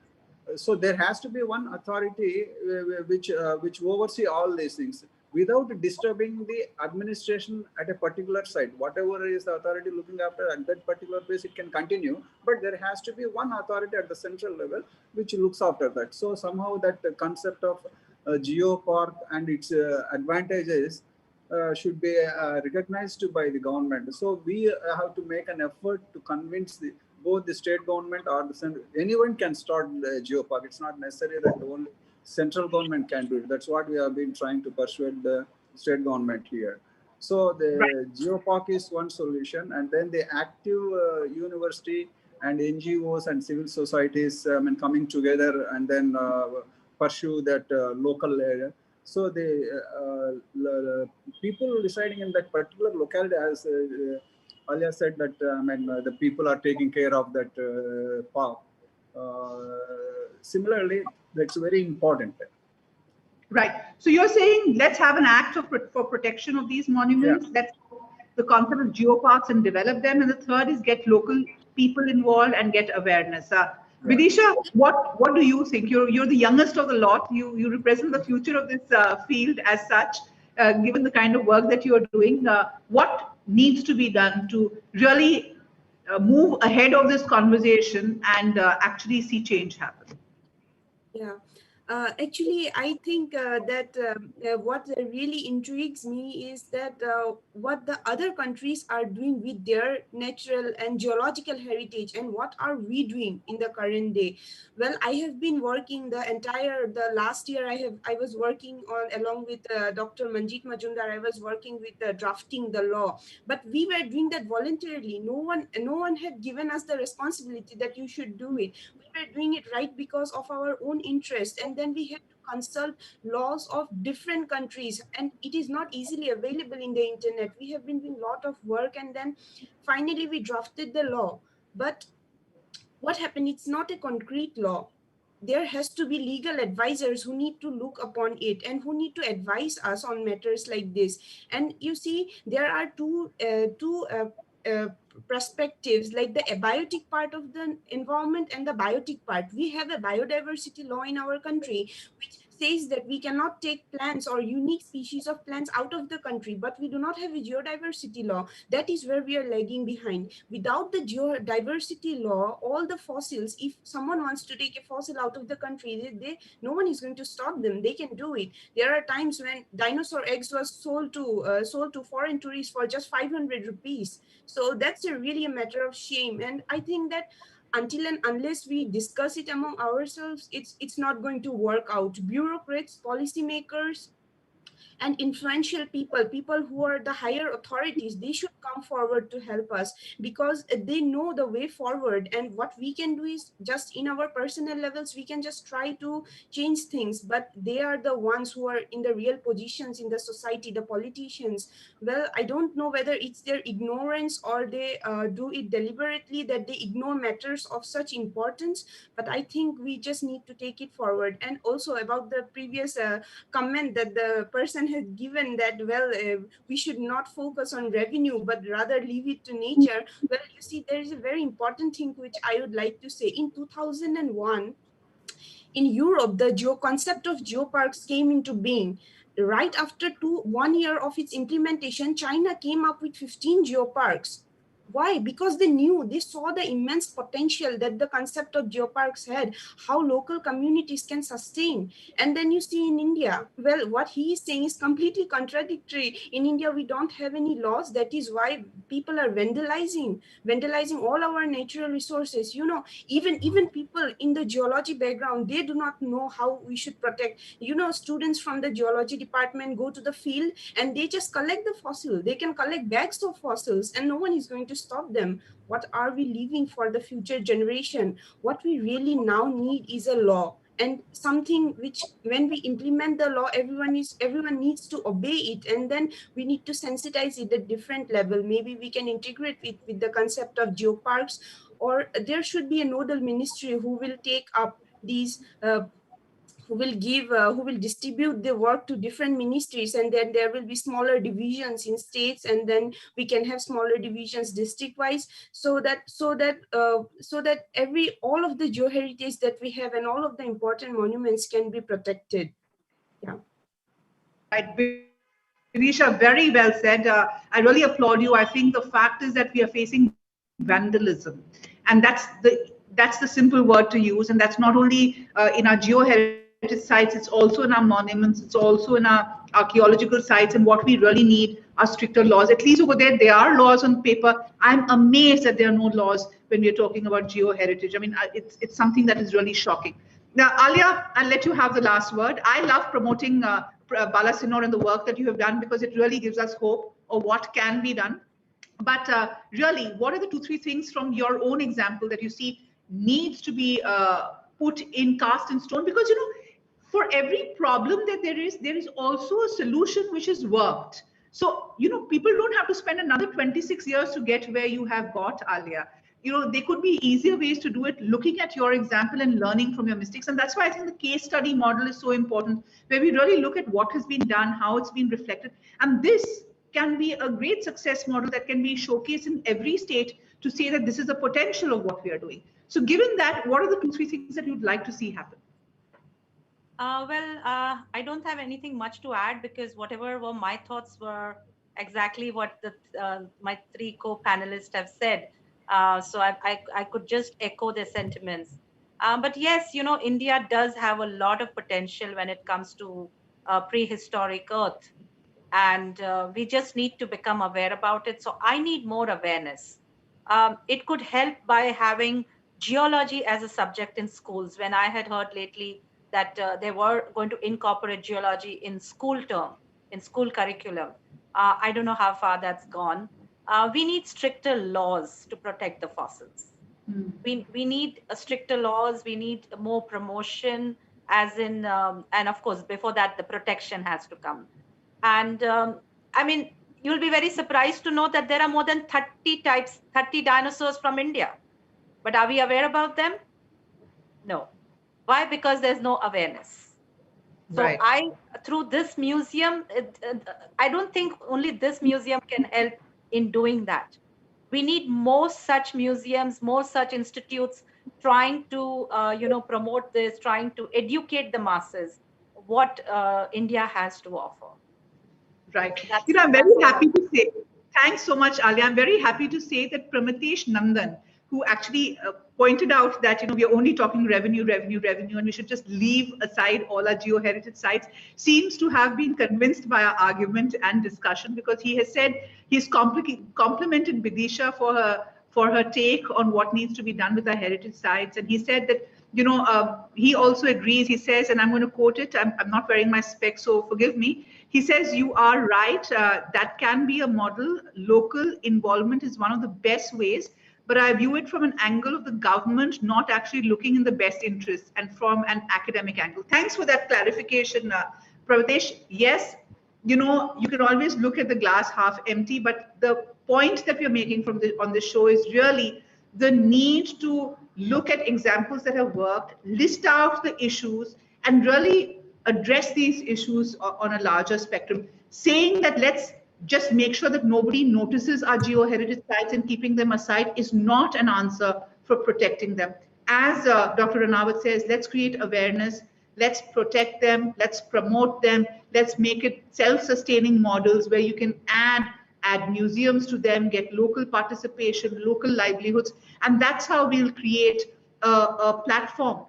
So there has to be one authority which oversee all these things without disturbing the administration at a particular site. Whatever is the authority looking after at that particular place, it can continue. But there has to be one authority at the central level which looks after that. So somehow that concept of geopark and its advantages should be recognized by the government. So we have to make an effort to convince both the state government or the central. Anyone can start the geopark. It's not necessary that only central government can do it. That's what we have been trying to persuade the state government here. So the geopark is one solution, and then the active university and NGOs and civil societies coming together and then pursue that local area. So the people residing in that particular locality, as Alia said, that the people are taking care of that park. Similarly, that's very important. Right. So you're saying let's have an act for protection of these monuments. Yeah. Let's the concept of geoparks and develop them. And the third is get local people involved and get awareness. Vidisha, what do you think? You're the youngest of the lot. You represent the future of this field as such. Given the kind of work that you're doing, what needs to be done to really move ahead of this conversation and actually see change happen? Yeah. Actually, I think that what really intrigues me is that what the other countries are doing with their natural and geological heritage, and what are we doing in the current day. Well, I have been working the last year. I was working on, along with Dr. Manjit Majumdar. I was working with drafting the law, but we were doing that voluntarily. No one had given us the responsibility that you should do it. We were doing it right because of our own interest, and then we had to consult laws of different countries, and it is not easily available in the internet. We have been doing a lot of work, and then finally we drafted the law. But what happened? It's not a concrete law. There has to be legal advisors who need to look upon it and who need to advise us on matters like this. And you see, there are two perspectives, like the abiotic part of the environment and the biotic part. We have a biodiversity law in our country which says that we cannot take plants or unique species of plants out of the country, but we do not have a geodiversity law. That is where we are lagging behind. Without the geodiversity law, all the fossils, if someone wants to take a fossil out of the country, no one is going to stop them. They can do it. There are times when dinosaur eggs was sold to foreign tourists for just 500 rupees. So that's really a matter of shame. And I think that until and unless we discuss it among ourselves, it's not going to work out. Bureaucrats, policymakers, and influential people who are the higher authorities, they should come forward to help us, because they know the way forward. And what we can do is just in our personal levels, we can just try to change things, but they are the ones who are in the real positions in the society, the politicians. Well, I don't know whether it's their ignorance or they do it deliberately, that they ignore matters of such importance, but I think we just need to take it forward. And also about the previous comment that the person had given, that we should not focus on revenue but rather leave it to nature. Well, you see, there is a very important thing which I would like to say. In 2001, in Europe, the concept of geoparks came into being. Right after 1 year of its implementation, China came up with 15 geoparks. Why? Because they saw the immense potential that the concept of geoparks had, how local communities can sustain. And then you see in India, well, what he is saying is completely contradictory. In India, we don't have any laws. That is why people are vandalizing all our natural resources. You know, even people in the geology background, they do not know how we should protect. You know, students from the geology department go to the field and they just collect the fossil. They can collect bags of fossils and no one is going to stop them. What are we leaving for the future generation? What we really now need is a law, and something which, when we implement the law, everyone needs to obey it, and then we need to sensitize it at different level. Maybe we can integrate it with the concept of geoparks, or there should be a nodal ministry who will take up these who will distribute the work to different ministries, and then there will be smaller divisions in states, and then we can have smaller divisions district wise, so that all of the geoheritage that we have and all of the important monuments can be protected. Yeah. Right, Virisha, very well said. I really applaud you. I think the fact is that we are facing vandalism, and that's the simple word to use. And that's not only in our geoheritage sites, it's also in our monuments, it's also in our archaeological sites. And what we really need are stricter laws. At least over there are laws on paper. I'm amazed that there are no laws when we're talking about geoheritage. I mean, it's something that is really shocking. Now, Alia, I'll let you have the last word. I love promoting Bala Sinor and the work that you have done, because it really gives us hope of what can be done. But really, what are the 2-3 things from your own example that you see needs to be cast in stone? Because, you know, for every problem that there is also a solution which has worked. So, people don't have to spend another 26 years to get where you have got, Alia. There could be easier ways to do it, looking at your example and learning from your mistakes. And that's why I think the case study model is so important, where we really look at what has been done, how it's been reflected. And this can be a great success model that can be showcased in every state to say that this is a potential of what we are doing. So given that, what are the 2-3 things that you'd like to see happen? I don't have anything much to add, because whatever were my thoughts were exactly what my 3 co-panelists have said. So I could just echo their sentiments. But yes, India does have a lot of potential when it comes to prehistoric Earth. And we just need to become aware about it. So I need more awareness. It could help by having geology as a subject in schools. When I had heard lately that they were going to incorporate geology in school curriculum. I don't know how far that's gone. We need stricter laws to protect the fossils. We need stricter laws. We need more promotion, as in, and of course, before that, the protection has to come. And I mean, you'll be very surprised to know that there are more than 30 dinosaurs from India. But are we aware about them? No. Why? Because there's no awareness. So right. Through this museum, I don't think only this museum can help in doing that. We need more such museums, more such institutes trying to, promote this, trying to educate the masses what India has to offer. Right. I'm very happy to say, thanks so much, Alia. I'm very happy to say that Pramatesh Nandan, who actually pointed out that, we are only talking revenue, and we should just leave aside all our geo-heritage sites, seems to have been convinced by our argument and discussion, because he has said he's complimented Bidisha for her take on what needs to be done with our heritage sites. And he said that, he also agrees. He says, and I'm going to quote it, I'm not wearing my specs, so forgive me. He says, you are right, that can be a model. Local involvement is one of the best ways, but I view it from an angle of the government not actually looking in the best interest, and from an academic angle. Thanks for that clarification, Pravatesh. Yes, you can always look at the glass half empty, but the point that we're making on this show is really the need to look at examples that have worked, list out the issues, and really address these issues on a larger spectrum. Saying that let's just make sure that nobody notices our geo-heritage sites and keeping them aside is not an answer for protecting them. As Dr. Ranawat says, let's create awareness, let's protect them, let's promote them, let's make it self-sustaining models where you can add museums to them, get local participation, local livelihoods, and that's how we'll create a platform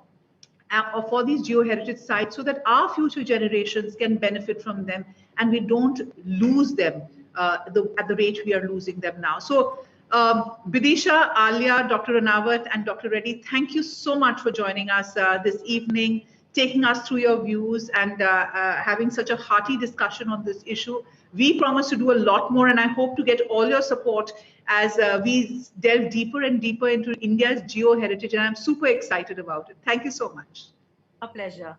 for these geo-heritage sites so that our future generations can benefit from them and we don't lose them at the rate we are losing them now. So Bidisha, Alia, Dr. Ranawat and Dr. Reddy, thank you so much for joining us this evening, taking us through your views and having such a hearty discussion on this issue. We promise to do a lot more, and I hope to get all your support as we delve deeper and deeper into India's geo-heritage, and I'm super excited about it. Thank you so much. A pleasure.